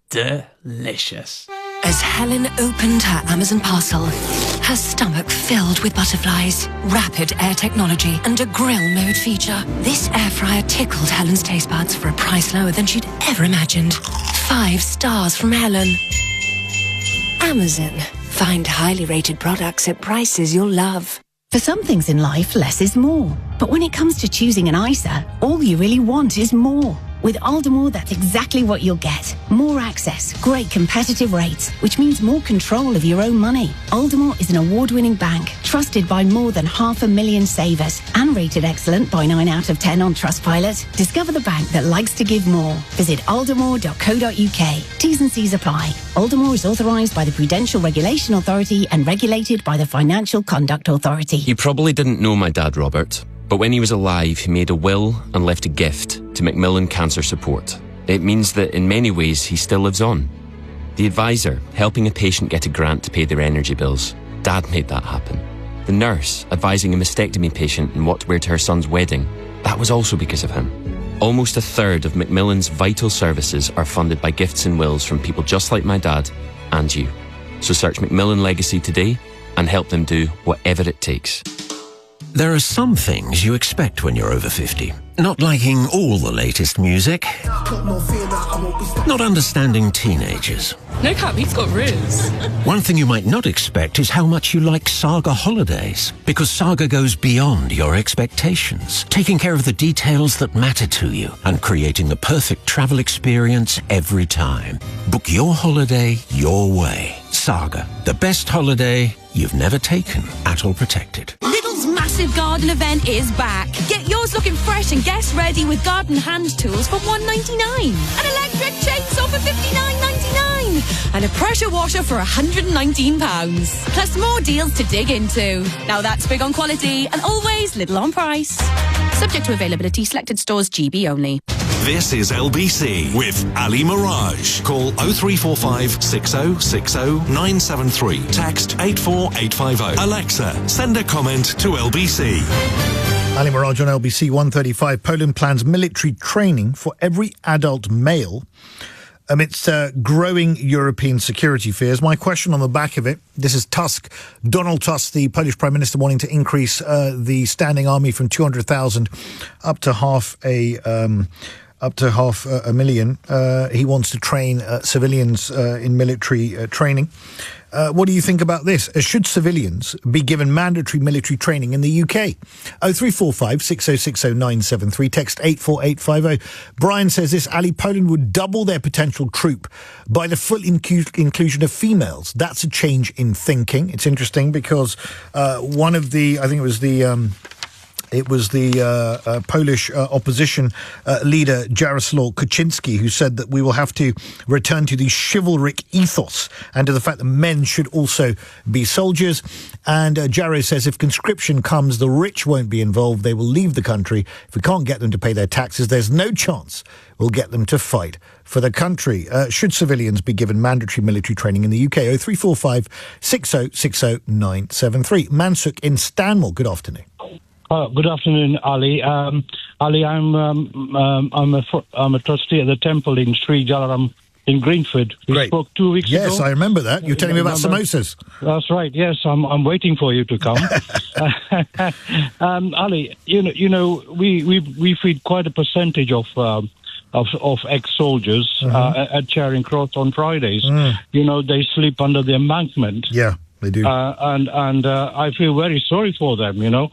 Delicious.
As Helen opened her Amazon parcel, her stomach filled with butterflies, rapid air technology, and a grill mode feature. This air fryer tickled Helen's taste buds for a price lower than she'd ever imagined. 5 stars from Helen. Amazon. Find highly rated products at prices you'll love.
For some things in life, less is more. But when it comes to choosing an ISA, all you really want is more. With Aldermore, that's exactly what you'll get. More access, great competitive rates, which means more control of your own money. Aldermore is an award-winning bank, trusted by more than 500,000 savers, and rated excellent by 9 out of 10 on Trustpilot. Discover the bank that likes to give more. Visit aldermore.co.uk. T's and C's apply. Aldermore is authorised by the Prudential Regulation Authority and regulated by the Financial Conduct Authority.
You probably didn't know my dad, Robert. But when he was alive, he made a will and left a gift to Macmillan Cancer Support. It means that in many ways, he still lives on. The advisor, helping a patient get a grant to pay their energy bills. Dad made that happen. The nurse, advising a mastectomy patient on what to wear to her son's wedding. That was also because of him. Almost a third of Macmillan's vital services are funded by gifts and wills from people just like my dad and you. So search Macmillan Legacy today and help them do whatever it takes.
There are some things you expect when you're over 50. Not liking all the latest music. Not understanding teenagers.
No cap, he's got riz.
One thing you might not expect is how much you like Saga holidays. Because Saga goes beyond your expectations, taking care of the details that matter to you and creating the perfect travel experience every time. Book your holiday your way. Saga, the best holiday you've never taken. At all protected.
Lidl's massive garden event is back. Get yours looking fresh and guest ready with garden hand tools for $1.99. An electric chainsaw for $59.99. And a pressure washer for £119. Plus more deals to dig into. Now that's big on quality and always Lidl on price. Subject to availability, selected stores, GB only.
This is LBC with Ali Mirage. Call 0345 6060 973. Text 84850. Alexa, send a comment to LBC.
Ali Mirage on LBC 135. Poland plans military training for every adult male amidst growing European security fears. My question on the back of it, this is Tusk, Donald Tusk, the Polish Prime Minister, wanting to increase the standing army from 200,000 up to half a million. He wants to train civilians in military training. What do you think about this? Should civilians be given mandatory military training in the UK? 0345 6060 973, text 84850. Brian says this, Ali, Poland would double their potential troop by the full inclusion of females. That's a change in thinking. It's interesting because one of the, I think it was the Polish opposition leader, Jarosław Kaczynski, who said that we will have to return to the chivalric ethos and to the fact that men should also be soldiers. And Jaro says if conscription comes, the rich won't be involved. They will leave the country. If we can't get them to pay their taxes, there's no chance we'll get them to fight for the country. Should civilians be given mandatory military training in the UK? 0345 6060 973. Mansuk in Stanmore, good afternoon.
Good afternoon, Ali. Ali, I'm a trustee at the temple in Sri Jalaram in Greenford. We spoke 2 weeks ago.
Yes, I remember that. You're telling me about samosas.
That's right. Yes, I'm waiting for you to come. Ali, you know, we feed quite a percentage of ex-soldiers at Charing Cross on Fridays. You know, they sleep under the embankment.
Yeah. They do,
and I feel very sorry for them. You know,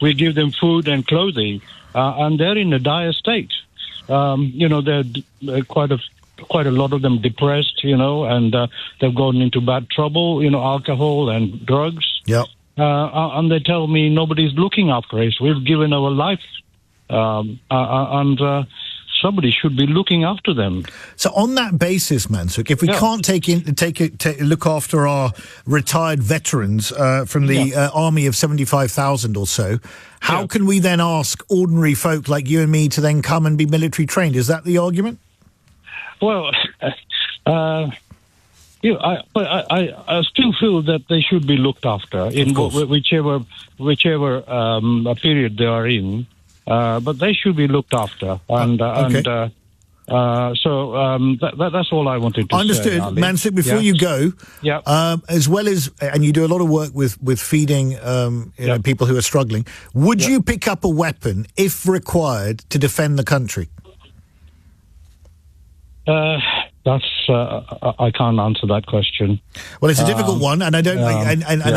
we give them food and clothing, and they're in a dire state. You know, they're quite a lot of them depressed. You know, and they've gone into bad trouble. You know, alcohol and drugs.
Yeah.
And they tell me nobody's looking after us. We've given our life, and somebody should be looking after them.
So on that basis, Mansuk, if we can't look after our retired veterans from the army of 75,000 or so, how can we then ask ordinary folk like you and me to then come and be military trained? Is that the argument?
Well, I still feel that they should be looked after in whichever period they are in. But they should be looked after, and that's all I wanted to say.
Understood, Mansuk. Before you go, as well as, and you do a lot of work with feeding, people who are struggling. Would you pick up a weapon if required to defend the country?
I can't answer that question.
Well, it's a difficult one, and I don't. I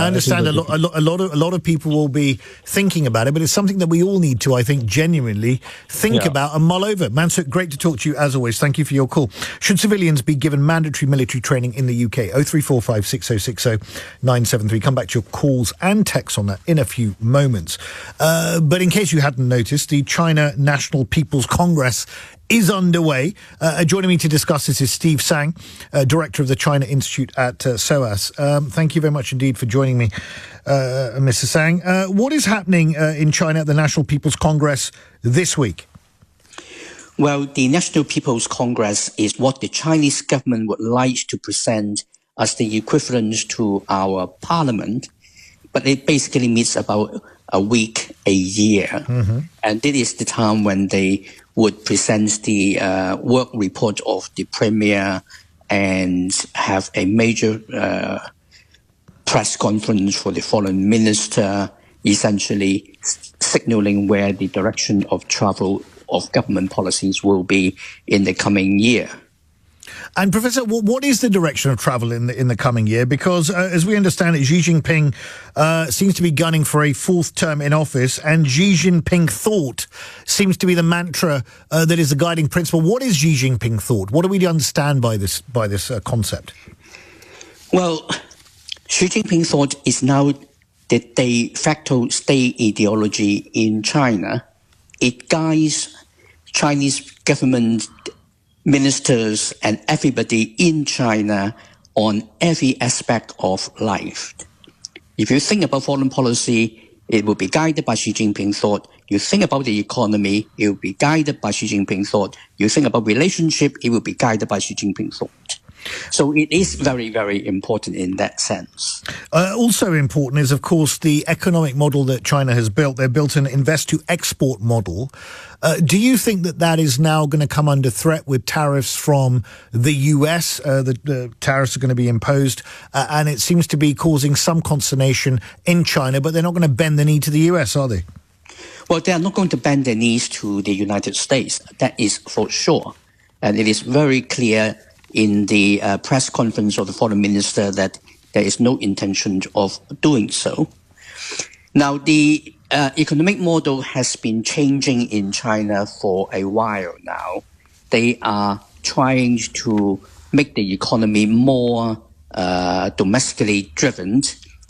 understand a lot of people will be thinking about it, but it's something that we all need to, I think, genuinely think about and mull over. Mansuk, great to talk to you as always. Thank you for your call. Should civilians be given mandatory military training in the UK? 0345 6060 973. Come back to your calls and texts on that in a few moments. But in case you hadn't noticed, the China National People's Congress is underway. Joining me to discuss this is Steve Sang, Director of the China Institute at SOAS. Thank you very much indeed for joining me, Mr. Sang. What is happening in China at the National People's Congress this week?
Well, the National People's Congress is what the Chinese government would like to present as the equivalent to our parliament. but it basically means about a week, a year. And this is the time when they would present the work report of the Premier and have a major press conference for the foreign minister, essentially signaling where the direction of travel of government policies will be in the coming year.
And Professor, what is the direction of travel in the coming year? Because as we understand it, Xi Jinping seems to be gunning for a fourth term in office, and Xi Jinping thought seems to be the mantra that is the guiding principle. What is Xi Jinping thought? What do we understand by this concept?
Well, Xi Jinping thought is now the de facto state ideology in China. It guides Chinese government ministers and everybody in China on every aspect of life. If you think about foreign policy, it will be guided by Xi Jinping thought. You think about the economy, it will be guided by Xi Jinping thought. You think about relationship, it will be guided by Xi Jinping thought. So it is very, very important in that sense.
Also important is, of course, the economic model that China has built. They've built an invest-to-export model. Do you think that is now going to come under threat with tariffs from the US? The tariffs are going to be imposed, and it seems to be causing some consternation in China, but they're not going to bend the knee to the US, are they?
Well, they are not going to bend their knees to the United States. That is for sure. And it is very clear in the press conference of the foreign minister that there is no intention of doing so. Now, the economic model has been changing in China for a while now. They are trying to make the economy more domestically driven,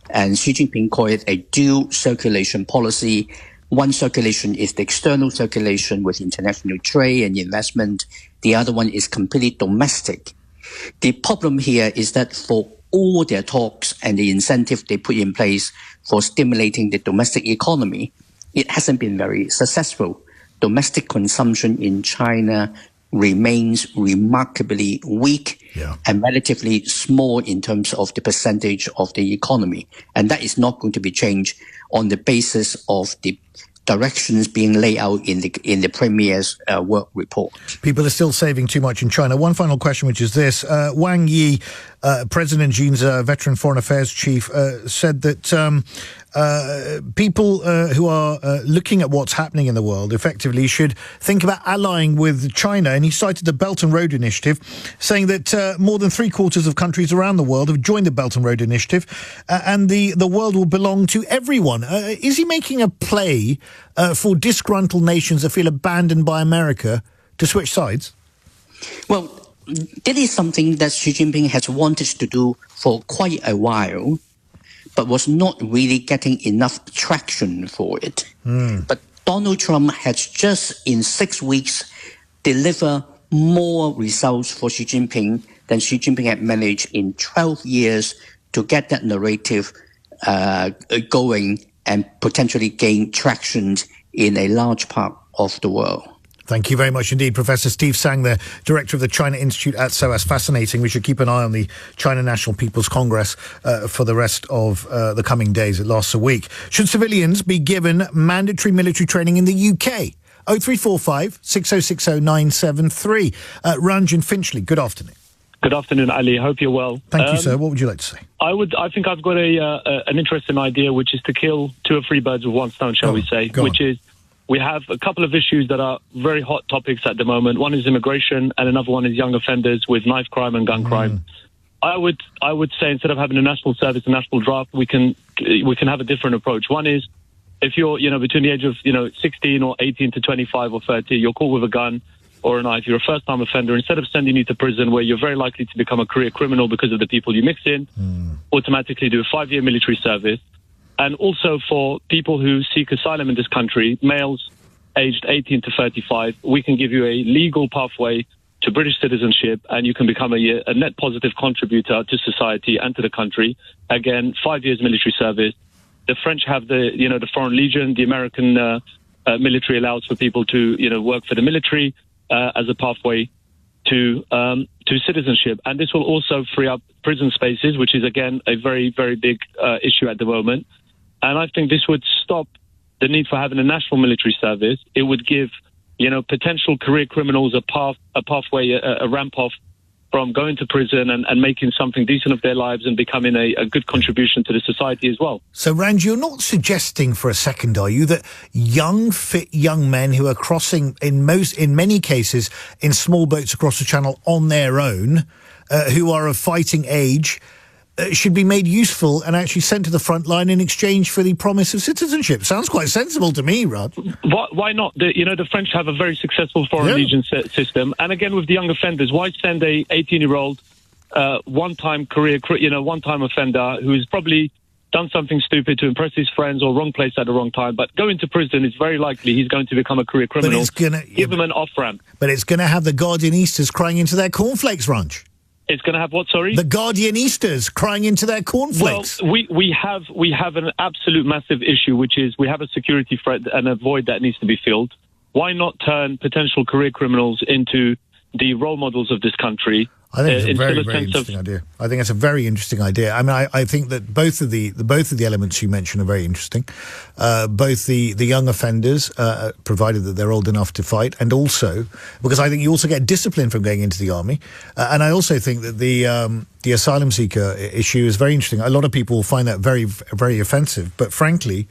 and Xi Jinping called it a dual circulation policy. One circulation is the external circulation with international trade and investment. The other one is completely domestic. The problem here is that for all their talks and the incentive they put in place for stimulating the domestic economy, it hasn't been very successful. Domestic consumption in China remains remarkably weak and relatively small in terms of the percentage of the economy. And that is not going to be changed on the basis of the directions being laid out in the Premier's work report.
People are still saving too much in China. One final question, which is this. Wang Yi, President Xi's veteran foreign affairs chief, said that people who are looking at what's happening in the world effectively should think about allying with China. And he cited the Belt and Road Initiative, saying that more than 3/4 of countries around the world have joined the Belt and Road Initiative, and the world will belong to everyone. Is he making a play for disgruntled nations that feel abandoned by America to switch sides?
Well, that is something that Xi Jinping has wanted to do for quite a while, but was not really getting enough traction for it. But Donald Trump has just in 6 weeks delivered more results for Xi Jinping than Xi Jinping had managed in 12 years to get that narrative going and potentially gain traction in a large part of the world.
Thank you very much indeed. Professor Steve Tsang, the director of the China Institute at SOAS. Fascinating. We should keep an eye on the China National People's Congress for the rest of the coming days. It lasts a week. Should civilians be given mandatory military training in the UK? 0345 6060 973. Ranjan Finchley, good afternoon.
Good afternoon, Ali. Hope you're well.
Thank you, sir. What would you like to say?
I think I've got an interesting idea, which is to kill two or three birds with one stone, shall we say, which is we have a couple of issues that are very hot topics at the moment. One is immigration, and another one is young offenders with knife crime and gun crime. I would say instead of having a national service, a national draft, we can have a different approach. One is if you're between the age of 16 or 18 to 25 or 30, you're caught with a gun or a knife, you're a first-time offender. Instead of sending you to prison where you're very likely to become a career criminal because of the people you mix in, automatically do a 5-year military service. And also for people who seek asylum in this country, males aged 18 to 35, we can give you a legal pathway to British citizenship, and you can become a net positive contributor to society and to the country. Again, 5 years military service. The French have the Foreign Legion. The American military allows for people to work for the military as a pathway to citizenship. And this will also free up prison spaces, which is again a very, very big issue at the moment. And I think this would stop the need for having a national military service. It would give, potential career criminals a pathway, a ramp off from going to prison and making something decent of their lives and becoming a good contribution to the society as well.
So, Ranj, you're not suggesting for a second, are you, that young, fit young men who are crossing, in many cases, in small boats across the Channel on their own, who are of fighting age, should be made useful and actually sent to the front line in exchange for the promise of citizenship? Sounds quite sensible to me, Raj.
Why not? The French have a very successful foreign legion system. And again, with the young offenders, why send a 18-year-old one-time offender who's probably done something stupid to impress his friends or wrong place at the wrong time, but go into prison, it's very likely he's going to become a career criminal. Give him an off-ramp.
But it's going to have the Guardianistas crying into their cornflakes, Ranj.
It's going to have what, sorry?
The Guardianistas crying into their cornflakes.
Well, we have an absolute massive issue, which is we have a security threat and a void that needs to be filled. Why not turn potential career criminals into the role models of this country?
I think it's a very, very interesting idea. I think it's a very interesting idea. I mean, I think that both of the elements you mentioned are very interesting. Both the young offenders, provided that they're old enough to fight, and also because I think you also get discipline from going into the army. And I also think that the asylum seeker issue is very interesting. A lot of people find that very, very offensive. But frankly,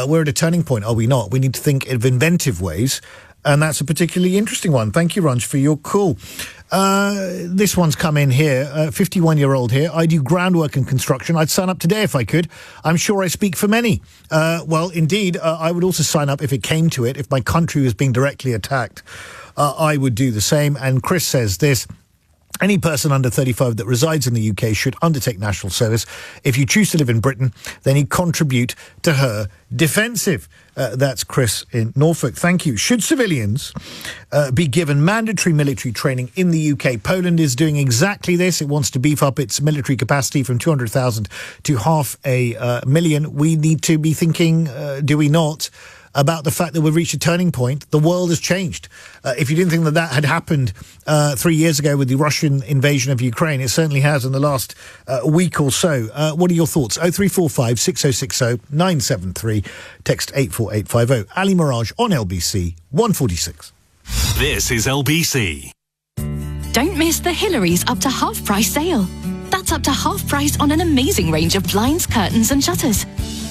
we're at a turning point, are we not? We need to think of inventive ways. And that's a particularly interesting one. Thank you, Ranj, for your call. This one's come in here, 51-year-old here. I do groundwork and construction. I'd sign up today if I could. I'm sure I speak for many. Well, indeed, I would also sign up if it came to it. If my country was being directly attacked, I would do the same. And Chris says this: any person under 35 that resides in the UK should undertake national service. If you choose to live in Britain, then you contribute to her defensive. That's Chris in Norfolk. Thank you. Should civilians be given mandatory military training in the UK? Poland is doing exactly this. It wants to beef up its military capacity from 200,000 to 500,000. We need to be thinking, do we not, about the fact that we've reached a turning point. The world has changed. If you didn't think that had happened 3 years ago with the Russian invasion of Ukraine, it certainly has in the last week or so. What are your thoughts? 0345 6060 973, text 84850. Ali Mirage on LBC 146.
This is LBC.
Don't miss the Hillary's up to half price sale. That's up to half price on an amazing range of blinds, curtains and shutters.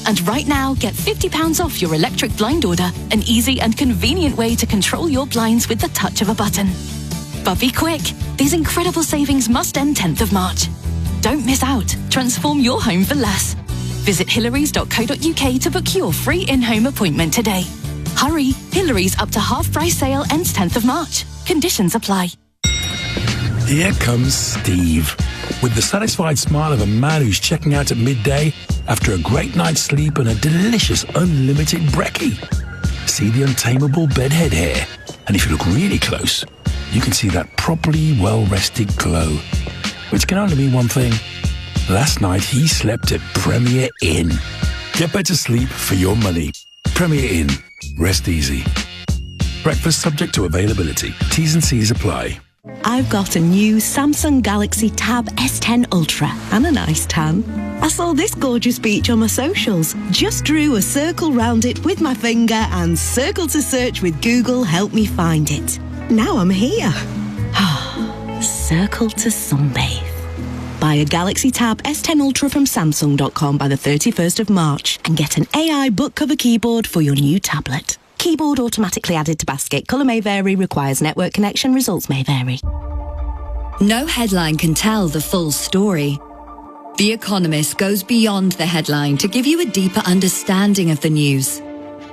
And right now, get £50 off your electric blind order, an easy and convenient way to control your blinds with the touch of a button. But be quick, these incredible savings must end 10th of March. Don't miss out. Transform your home for less. Visit hillarys.co.uk to book your free in-home appointment today. Hurry, Hillary's up to half price sale ends 10th of March. Conditions apply.
Here comes Steve, with the satisfied smile of a man who's checking out at midday after a great night's sleep and a delicious unlimited brekkie. See the untamable bedhead hair, and if you look really close, you can see that properly well-rested glow, which can only mean one thing. Last night he slept at Premier Inn. Get better sleep for your money. Premier Inn. Rest easy. Breakfast subject to availability. T's and C's apply.
I've got a new Samsung Galaxy Tab S10 Ultra and a nice tan. I saw this gorgeous beach on my socials. Just drew a circle round it with my finger and Circle to Search with Google helped me find it. Now I'm here. Circle to sunbathe. Buy a Galaxy Tab S10 Ultra from Samsung.com by the 31st of March and get an AI book cover keyboard for your new tablet. Keyboard automatically added to basket. Colour may vary, requires network connection, results may vary.
No headline can tell the full story. The Economist goes beyond the headline to give you a deeper understanding of the news.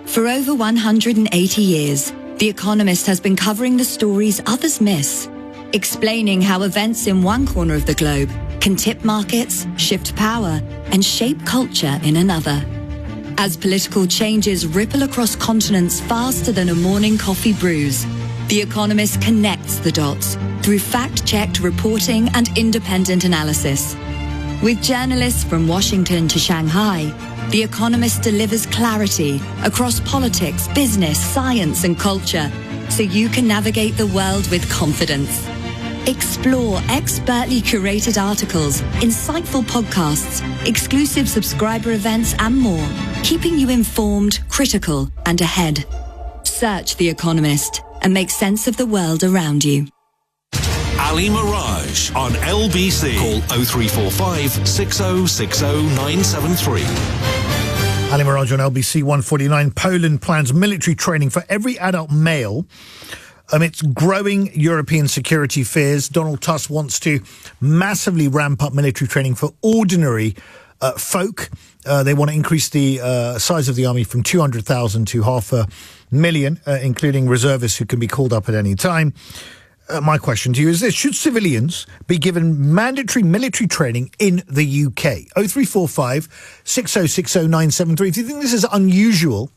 For over 180 years, The Economist has been covering the stories others miss, explaining how events in one corner of the globe can tip markets, shift power, and shape culture in another. As political changes ripple across continents faster than a morning coffee brews, The Economist connects the dots through fact-checked reporting and independent analysis. With journalists from Washington to Shanghai, The Economist delivers clarity across politics, business, science, and culture, so you can navigate the world with confidence. Explore expertly curated articles, insightful podcasts, exclusive subscriber events and more, keeping you informed, critical and ahead. Search The Economist and make sense of the world around you.
Ali Mirage on LBC. Call 0345 6060 973.
Ali Mirage on LBC 149. Poland plans military training for every adult male amidst growing European security fears. Donald Tusk wants to massively ramp up military training for ordinary folk. They want to increase the size of the army from 200,000 to 500,000, including reservists who can be called up at any time. My question to you is this: should civilians be given mandatory military training in the UK? 0345 6060 973. If you think this is unusual,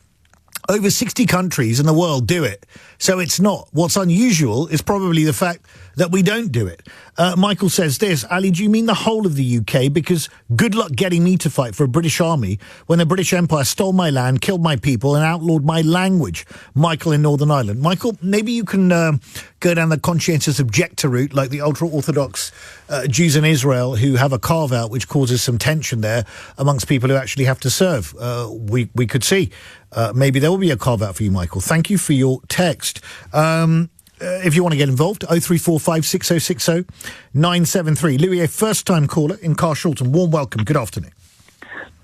over 60 countries in the world do it, so it's not. What's unusual is probably the fact that we don't do it. Michael says this: Ali, do you mean the whole of the UK? Because good luck getting me to fight for a British army when the British Empire stole my land, killed my people and outlawed my language. Michael in Northern Ireland. Michael, maybe you can go down the conscientious objector route like the ultra-Orthodox Jews in Israel who have a carve-out which causes some tension there amongst people who actually have to serve. We could see. Maybe there will be a carve-out for you, Michael. Thank you for your text. If you want to get involved, 0345 6060 973. Louis, a first-time caller in Carshalton. Warm welcome. Good afternoon.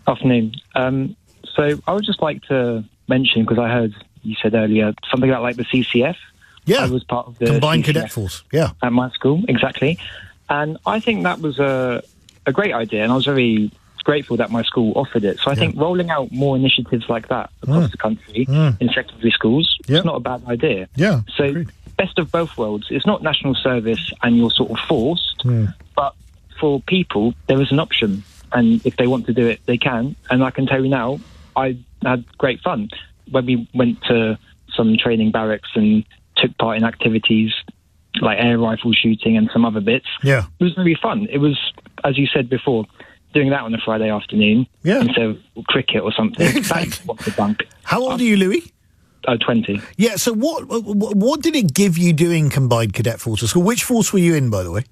Afternoon. So I would just like to mention, because I heard you said earlier something about like the CCF.
Yeah.
I was part of the
Combined
CCF
Cadet Force. Yeah.
At my school, exactly. And I think that was a great idea, and I was very grateful that my school offered it. So I think rolling out more initiatives like that across the country in secondary schools is not a bad idea.
Yeah.
So best of both worlds. It's not national service and you're sort of forced, but for people, there is an option. And if they want to do it, they can. And I can tell you now, I had great fun when we went to some training barracks and took part in activities like air rifle shooting and some other bits.
Yeah.
It was really fun. It was, as you said before, doing that on a Friday afternoon instead of cricket or something.
Exactly.
That's what the bunk.
How old are you, Louis?
20.
Yeah, so what did it give you doing Combined Cadet Forces? So which force were you in, by the way?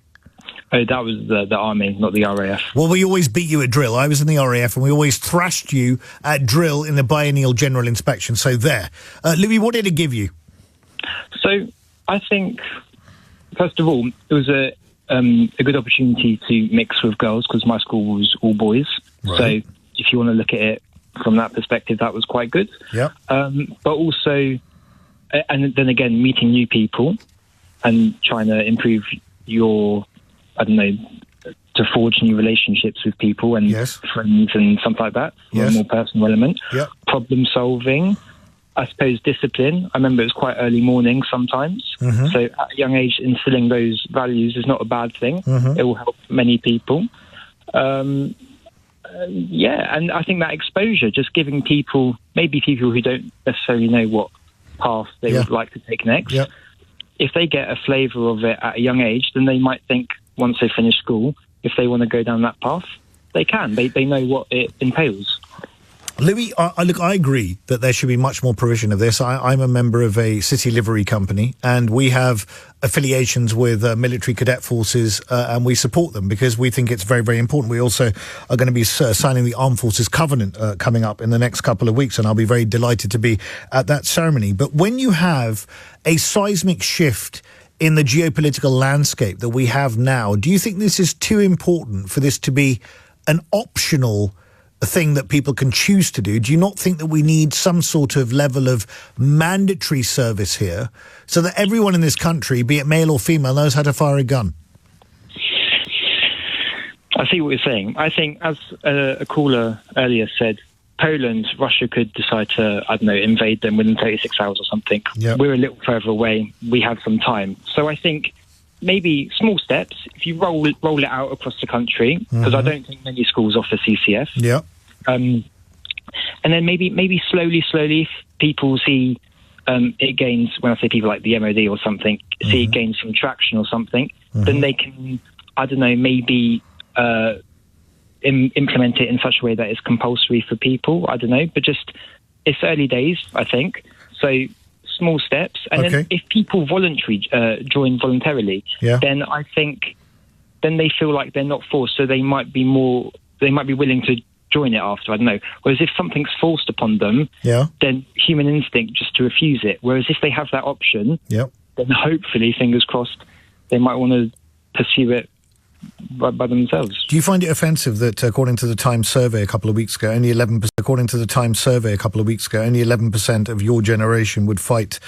Oh, that was the Army, not the RAF.
Well, we always beat you at drill. I was in the RAF, and we always thrashed you at drill in the biennial general inspection. So there. Louis, what did it give you?
So I think, first of all, it was a good opportunity to mix with girls because my school was all boys. Right. So if you want to look at it from that perspective, that was quite good.
Yeah.
But also, and then again, meeting new people and trying to improve your, I don't know, to forge new relationships with people and friends and something like that. A more personal element.
Yeah.
Problem solving. I suppose discipline. I remember it was quite early morning sometimes. So at a young age, instilling those values is not a bad thing. It will help many people. And I think that exposure, just giving people, maybe people who don't necessarily know what path they would like to take next, if they get a flavour of it at a young age, then they might think once they finish school, if they want to go down that path, they can. They know what it entails.
Louis, I agree that there should be much more provision of this. I'm a member of a city livery company, and we have affiliations with military cadet forces, and we support them because we think it's very, very important. We also are going to be signing the Armed Forces Covenant coming up in the next couple of weeks, and I'll be very delighted to be at that ceremony. But when you have a seismic shift in the geopolitical landscape that we have now, do you think this is too important for this to be an optional thing that people can choose to do? Do you not think that we need some sort of level of mandatory service here so that everyone in this country, be it male or female, knows how to fire a gun?
I see what you're saying. I think, as a caller earlier said, Poland, Russia could decide to, I don't know, invade them within 36 hours or something. Yep. We're a little further away. We have some time. So I think maybe small steps, if you roll it out across the country, because I don't think many schools offer CCF.
Yeah.
And then maybe slowly, if people see it gains, when I say people like the MOD or something, see it gains some traction or something, then they can, I don't know, maybe implement it in such a way that it's compulsory for people. I don't know, but just, it's early days, I think. So small steps, and then if people join voluntarily, then I think then they feel like they're not forced, so they might be willing to join it after. I don't know. Whereas if something's forced upon them, then human instinct just to refuse it. Whereas if they have that option, then hopefully, fingers crossed, they might want to pursue it by themselves.
Do you find it offensive that, according to the Times survey a couple of weeks ago, only 11% of your generation would fight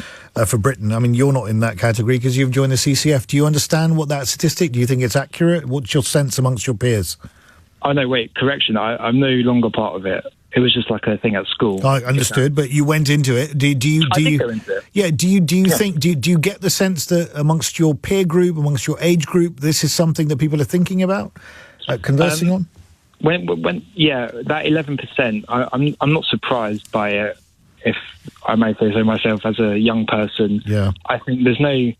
for Britain? I mean, you're not in that category because you've joined the CCF. Do you understand what that statistic? Do you think it's accurate? What's your sense amongst your peers?
Oh no, wait, correction. I'm no longer part of it. It was just like a thing at school.
I understood, but you went into it. Do you
go into it.
Yeah. Do you think? Do you get the sense that amongst your peer group, amongst your age group, this is something that people are thinking about, conversing on?
When that 11%. I'm not surprised by it. If I may say so myself, as a young person, I think there's no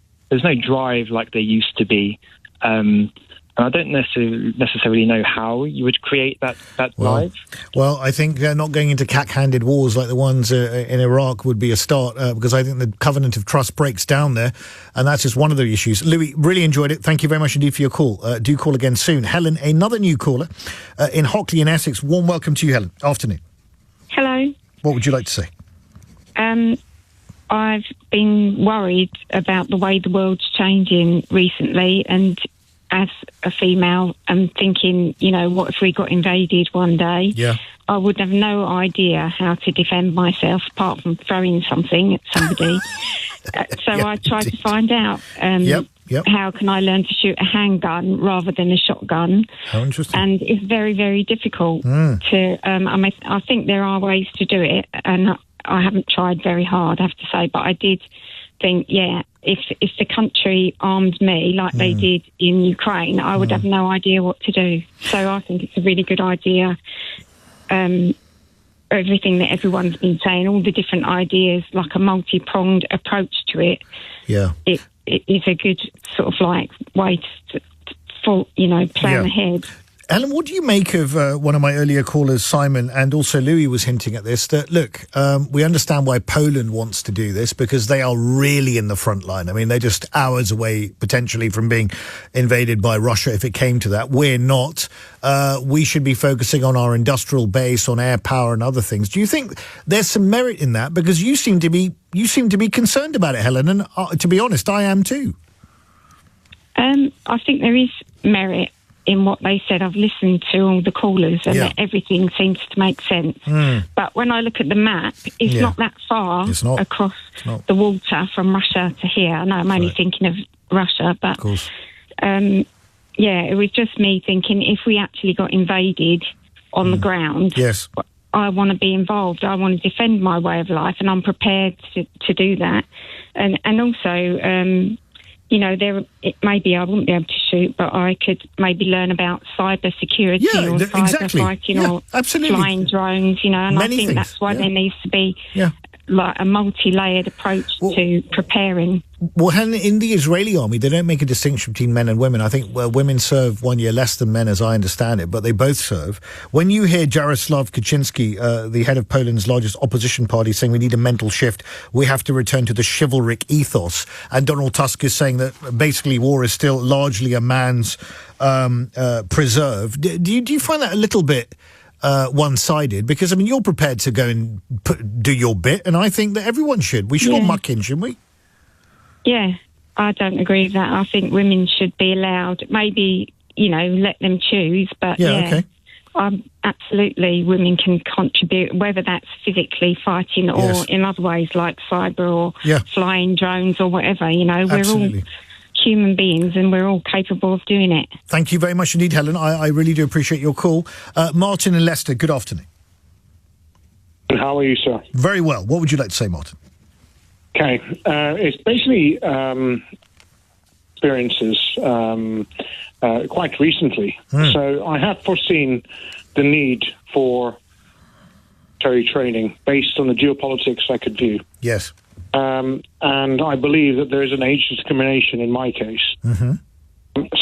drive like there used to be. And I don't necessarily know how you would create that drive.
Well, I think not going into cack-handed wars like the ones in Iraq would be a start, because I think the covenant of trust breaks down there, and that's just one of the issues. Louis, really enjoyed it. Thank you very much indeed for your call. Do call again soon. Helen, another new caller in Hockley in Essex. Warm welcome to you, Helen. Afternoon.
Hello.
What would you like to say?
I've been worried about the way the world's changing recently, and as a female, I'm thinking, what if we got invaded one day?
Yeah.
I would have no idea how to defend myself apart from throwing something at somebody. I tried to find out how can I learn to shoot a handgun rather than a shotgun.
How interesting.
And it's very, very difficult to... I think there are ways to do it, and I haven't tried very hard, I have to say, but I did think, if the country armed me like they did in Ukraine, I would have no idea what to do. So I think it's a really good idea. Everything that everyone's been saying, all the different ideas, like a multi-pronged approach to it.
Yeah,
it is a good sort of like way to plan ahead.
Ellen, what do you make of one of my earlier callers, Simon, and also Louis was hinting at this, that, look, we understand why Poland wants to do this because they are really in the front line. I mean, they're just hours away, potentially, from being invaded by Russia if it came to that. We're not. We should be focusing on our industrial base, on air power and other things. Do you think there's some merit in that? Because you seem to be concerned about it, Helen, and to be honest, I am too.
I think there is merit in what they said. I've listened to all the callers and everything seems to make sense. But when I look at the map, it's not that far across the water from Russia to here. I know I'm only thinking of Russia, but it was just me thinking if we actually got invaded on the ground, I want to be involved. I want to defend my way of life, and I'm prepared to do that. And also... maybe I wouldn't be able to shoot, but I could maybe learn about cyber security or cyber fighting or flying drones, and I think that's why there needs to be like a multi-layered approach to preparing.
Well, Helen, in the Israeli army, they don't make a distinction between men and women. I think women serve 1 year less than men, as I understand it, but they both serve. When you hear Jaroslaw Kaczynski, the head of Poland's largest opposition party, saying we need a mental shift, we have to return to the chivalric ethos, and Donald Tusk is saying that basically war is still largely a man's preserve, do you find that a little bit one-sided? Because, I mean, you're prepared to go and do your bit, and I think that everyone should. We should all muck in, shouldn't we?
Yeah, I don't agree with that. I think women should be allowed, maybe, let them choose, but absolutely, women can contribute, whether that's physically fighting or in other ways like cyber or flying drones or whatever, we're all human beings and we're all capable of doing it.
Thank you very much indeed, Helen. I really do appreciate your call. Martin in Leicester, good afternoon.
How are you, sir?
Very well. What would you like to say, Martin?
Okay. It's basically experiences quite recently. So I have foreseen the need for military training based on the geopolitics I could view.
Yes.
And I believe that there is an age discrimination in my case.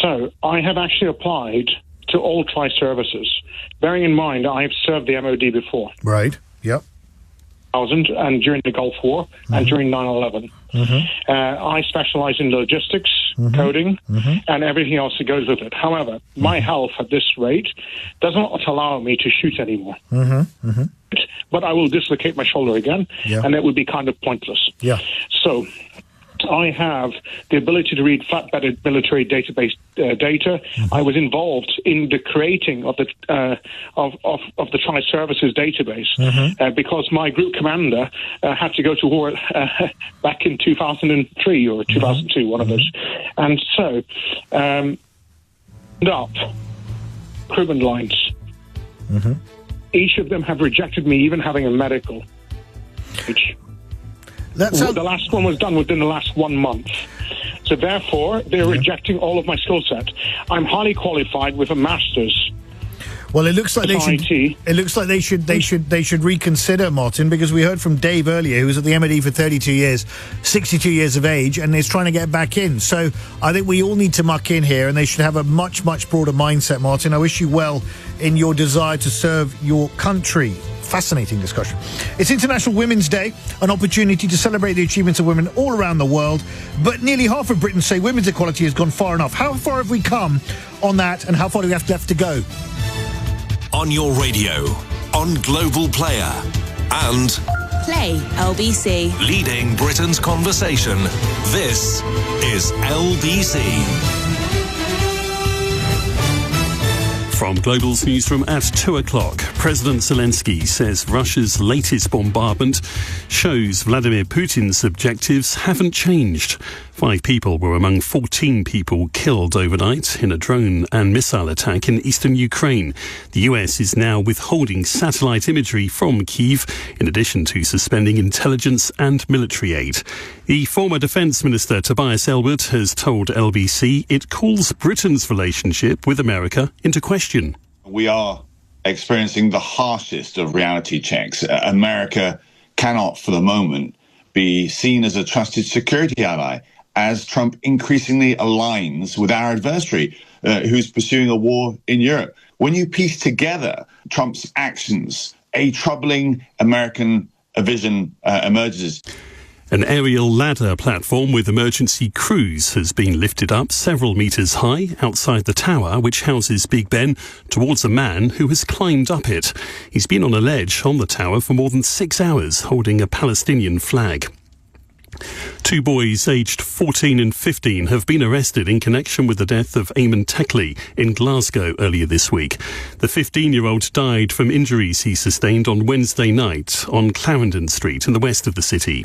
So I have actually applied to all tri-services, bearing in mind I have served the MOD before.
Right, yep.
and during the Gulf War and during 9/11. I specialize in logistics, coding, and everything else that goes with it. However, my health at this rate does not allow me to shoot anymore. But I will dislocate my shoulder again, and that would be kind of pointless. So I have the ability to read flat-bedded military database data. I was involved in the creating of the Tri-Services database because my group commander had to go to war back in 2003 or 2002, one of those. And so, recruitment lines. Each of them have rejected me, even having a medical. The last one was done within the last 1 month. So therefore, they're rejecting all of my skill set. I'm highly qualified with a master's.
Well, it looks like they should reconsider, Martin, because we heard from Dave earlier, who was at the MOD for 32 years, 62 years of age, and is trying to get back in. So I think we all need to muck in here, and they should have a much, much broader mindset, Martin. I wish you well in your desire to serve your country. Fascinating discussion. It's International Women's Day, an opportunity to celebrate the achievements of women all around the world. But nearly half of Britons say women's equality has gone far enough. How far have we come on that, and how far do we have left to go?
On your radio, on Global Player, and
Play LBC.
Leading Britain's conversation. This is LBC.
From Global's newsroom at 2 o'clock, President Zelensky says Russia's latest bombardment shows Vladimir Putin's objectives haven't changed. 5 people were among 14 people killed overnight in a drone and missile attack in eastern Ukraine. The US is now withholding satellite imagery from Kyiv, in addition to suspending intelligence and military aid. The former Defence Minister Tobias Ellwood has told LBC it calls Britain's relationship with America into question.
We are experiencing the harshest of reality checks. America cannot, for the moment, be seen as a trusted security ally, as Trump increasingly aligns with our adversary, who's pursuing a war in Europe. When you piece together Trump's actions, a troubling American vision emerges.
An aerial ladder platform with emergency crews has been lifted up several metres high outside the tower which houses Big Ben towards a man who has climbed up it. He's been on a ledge on the tower for more than 6 hours holding a Palestinian flag. 2 boys aged 14 and 15 have been arrested in connection with the death of Eamon Teckley in Glasgow earlier this week. The 15-year-old died from injuries he sustained on Wednesday night on Clarendon Street in the west of the city.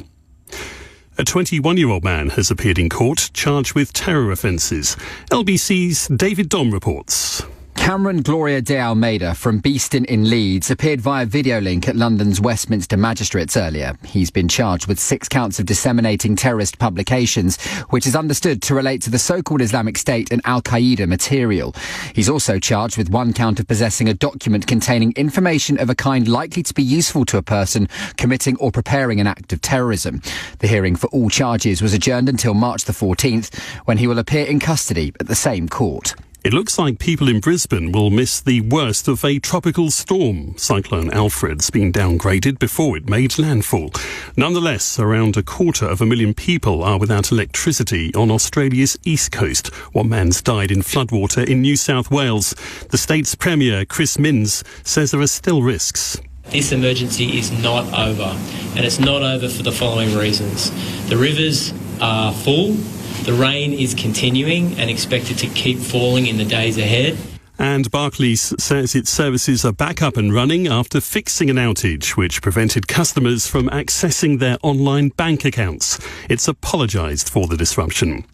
A 21-year-old man has appeared in court charged with terror offences. LBC's David Dom reports.
Cameron Gloria de Almeida from Beeston in Leeds appeared via video link at London's Westminster Magistrates earlier. He's been charged with 6 counts of disseminating terrorist publications, which is understood to relate to the so-called Islamic State and Al-Qaeda material. He's also charged with 1 count of possessing a document containing information of a kind likely to be useful to a person committing or preparing an act of terrorism. The hearing for all charges was adjourned until March the 14th, when he will appear in custody at the same court.
It looks like people in Brisbane will miss the worst of a tropical storm. Cyclone Alfred's been downgraded before it made landfall. Nonetheless, around 250,000 people are without electricity on Australia's east coast. 1 man's died in floodwater in New South Wales. The state's Premier, Chris Minns, says there are still risks.
This emergency is not over, and it's not over for the following reasons. The rivers are full. The rain is continuing and expected to keep falling in the days ahead.
And Barclays says its services are back up and running after fixing an outage which prevented customers from accessing their online bank accounts. It's apologised for the disruption.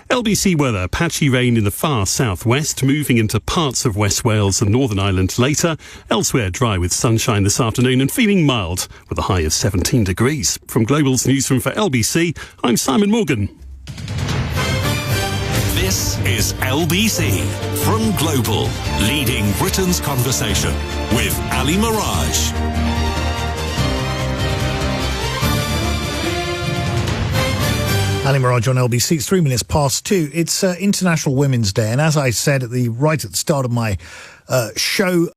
LBC weather, patchy rain in the far southwest, moving into parts of West Wales and Northern Ireland later. Elsewhere dry with sunshine this afternoon and feeling mild with a high of 17 degrees. From Global's newsroom for LBC, I'm Simon Morgan.
This is LBC from Global, leading Britain's conversation with Ali Mirage.
Ali Mirage on LBC. It's 3 minutes past 2. It's International Women's Day, and as I said right at the start of my show,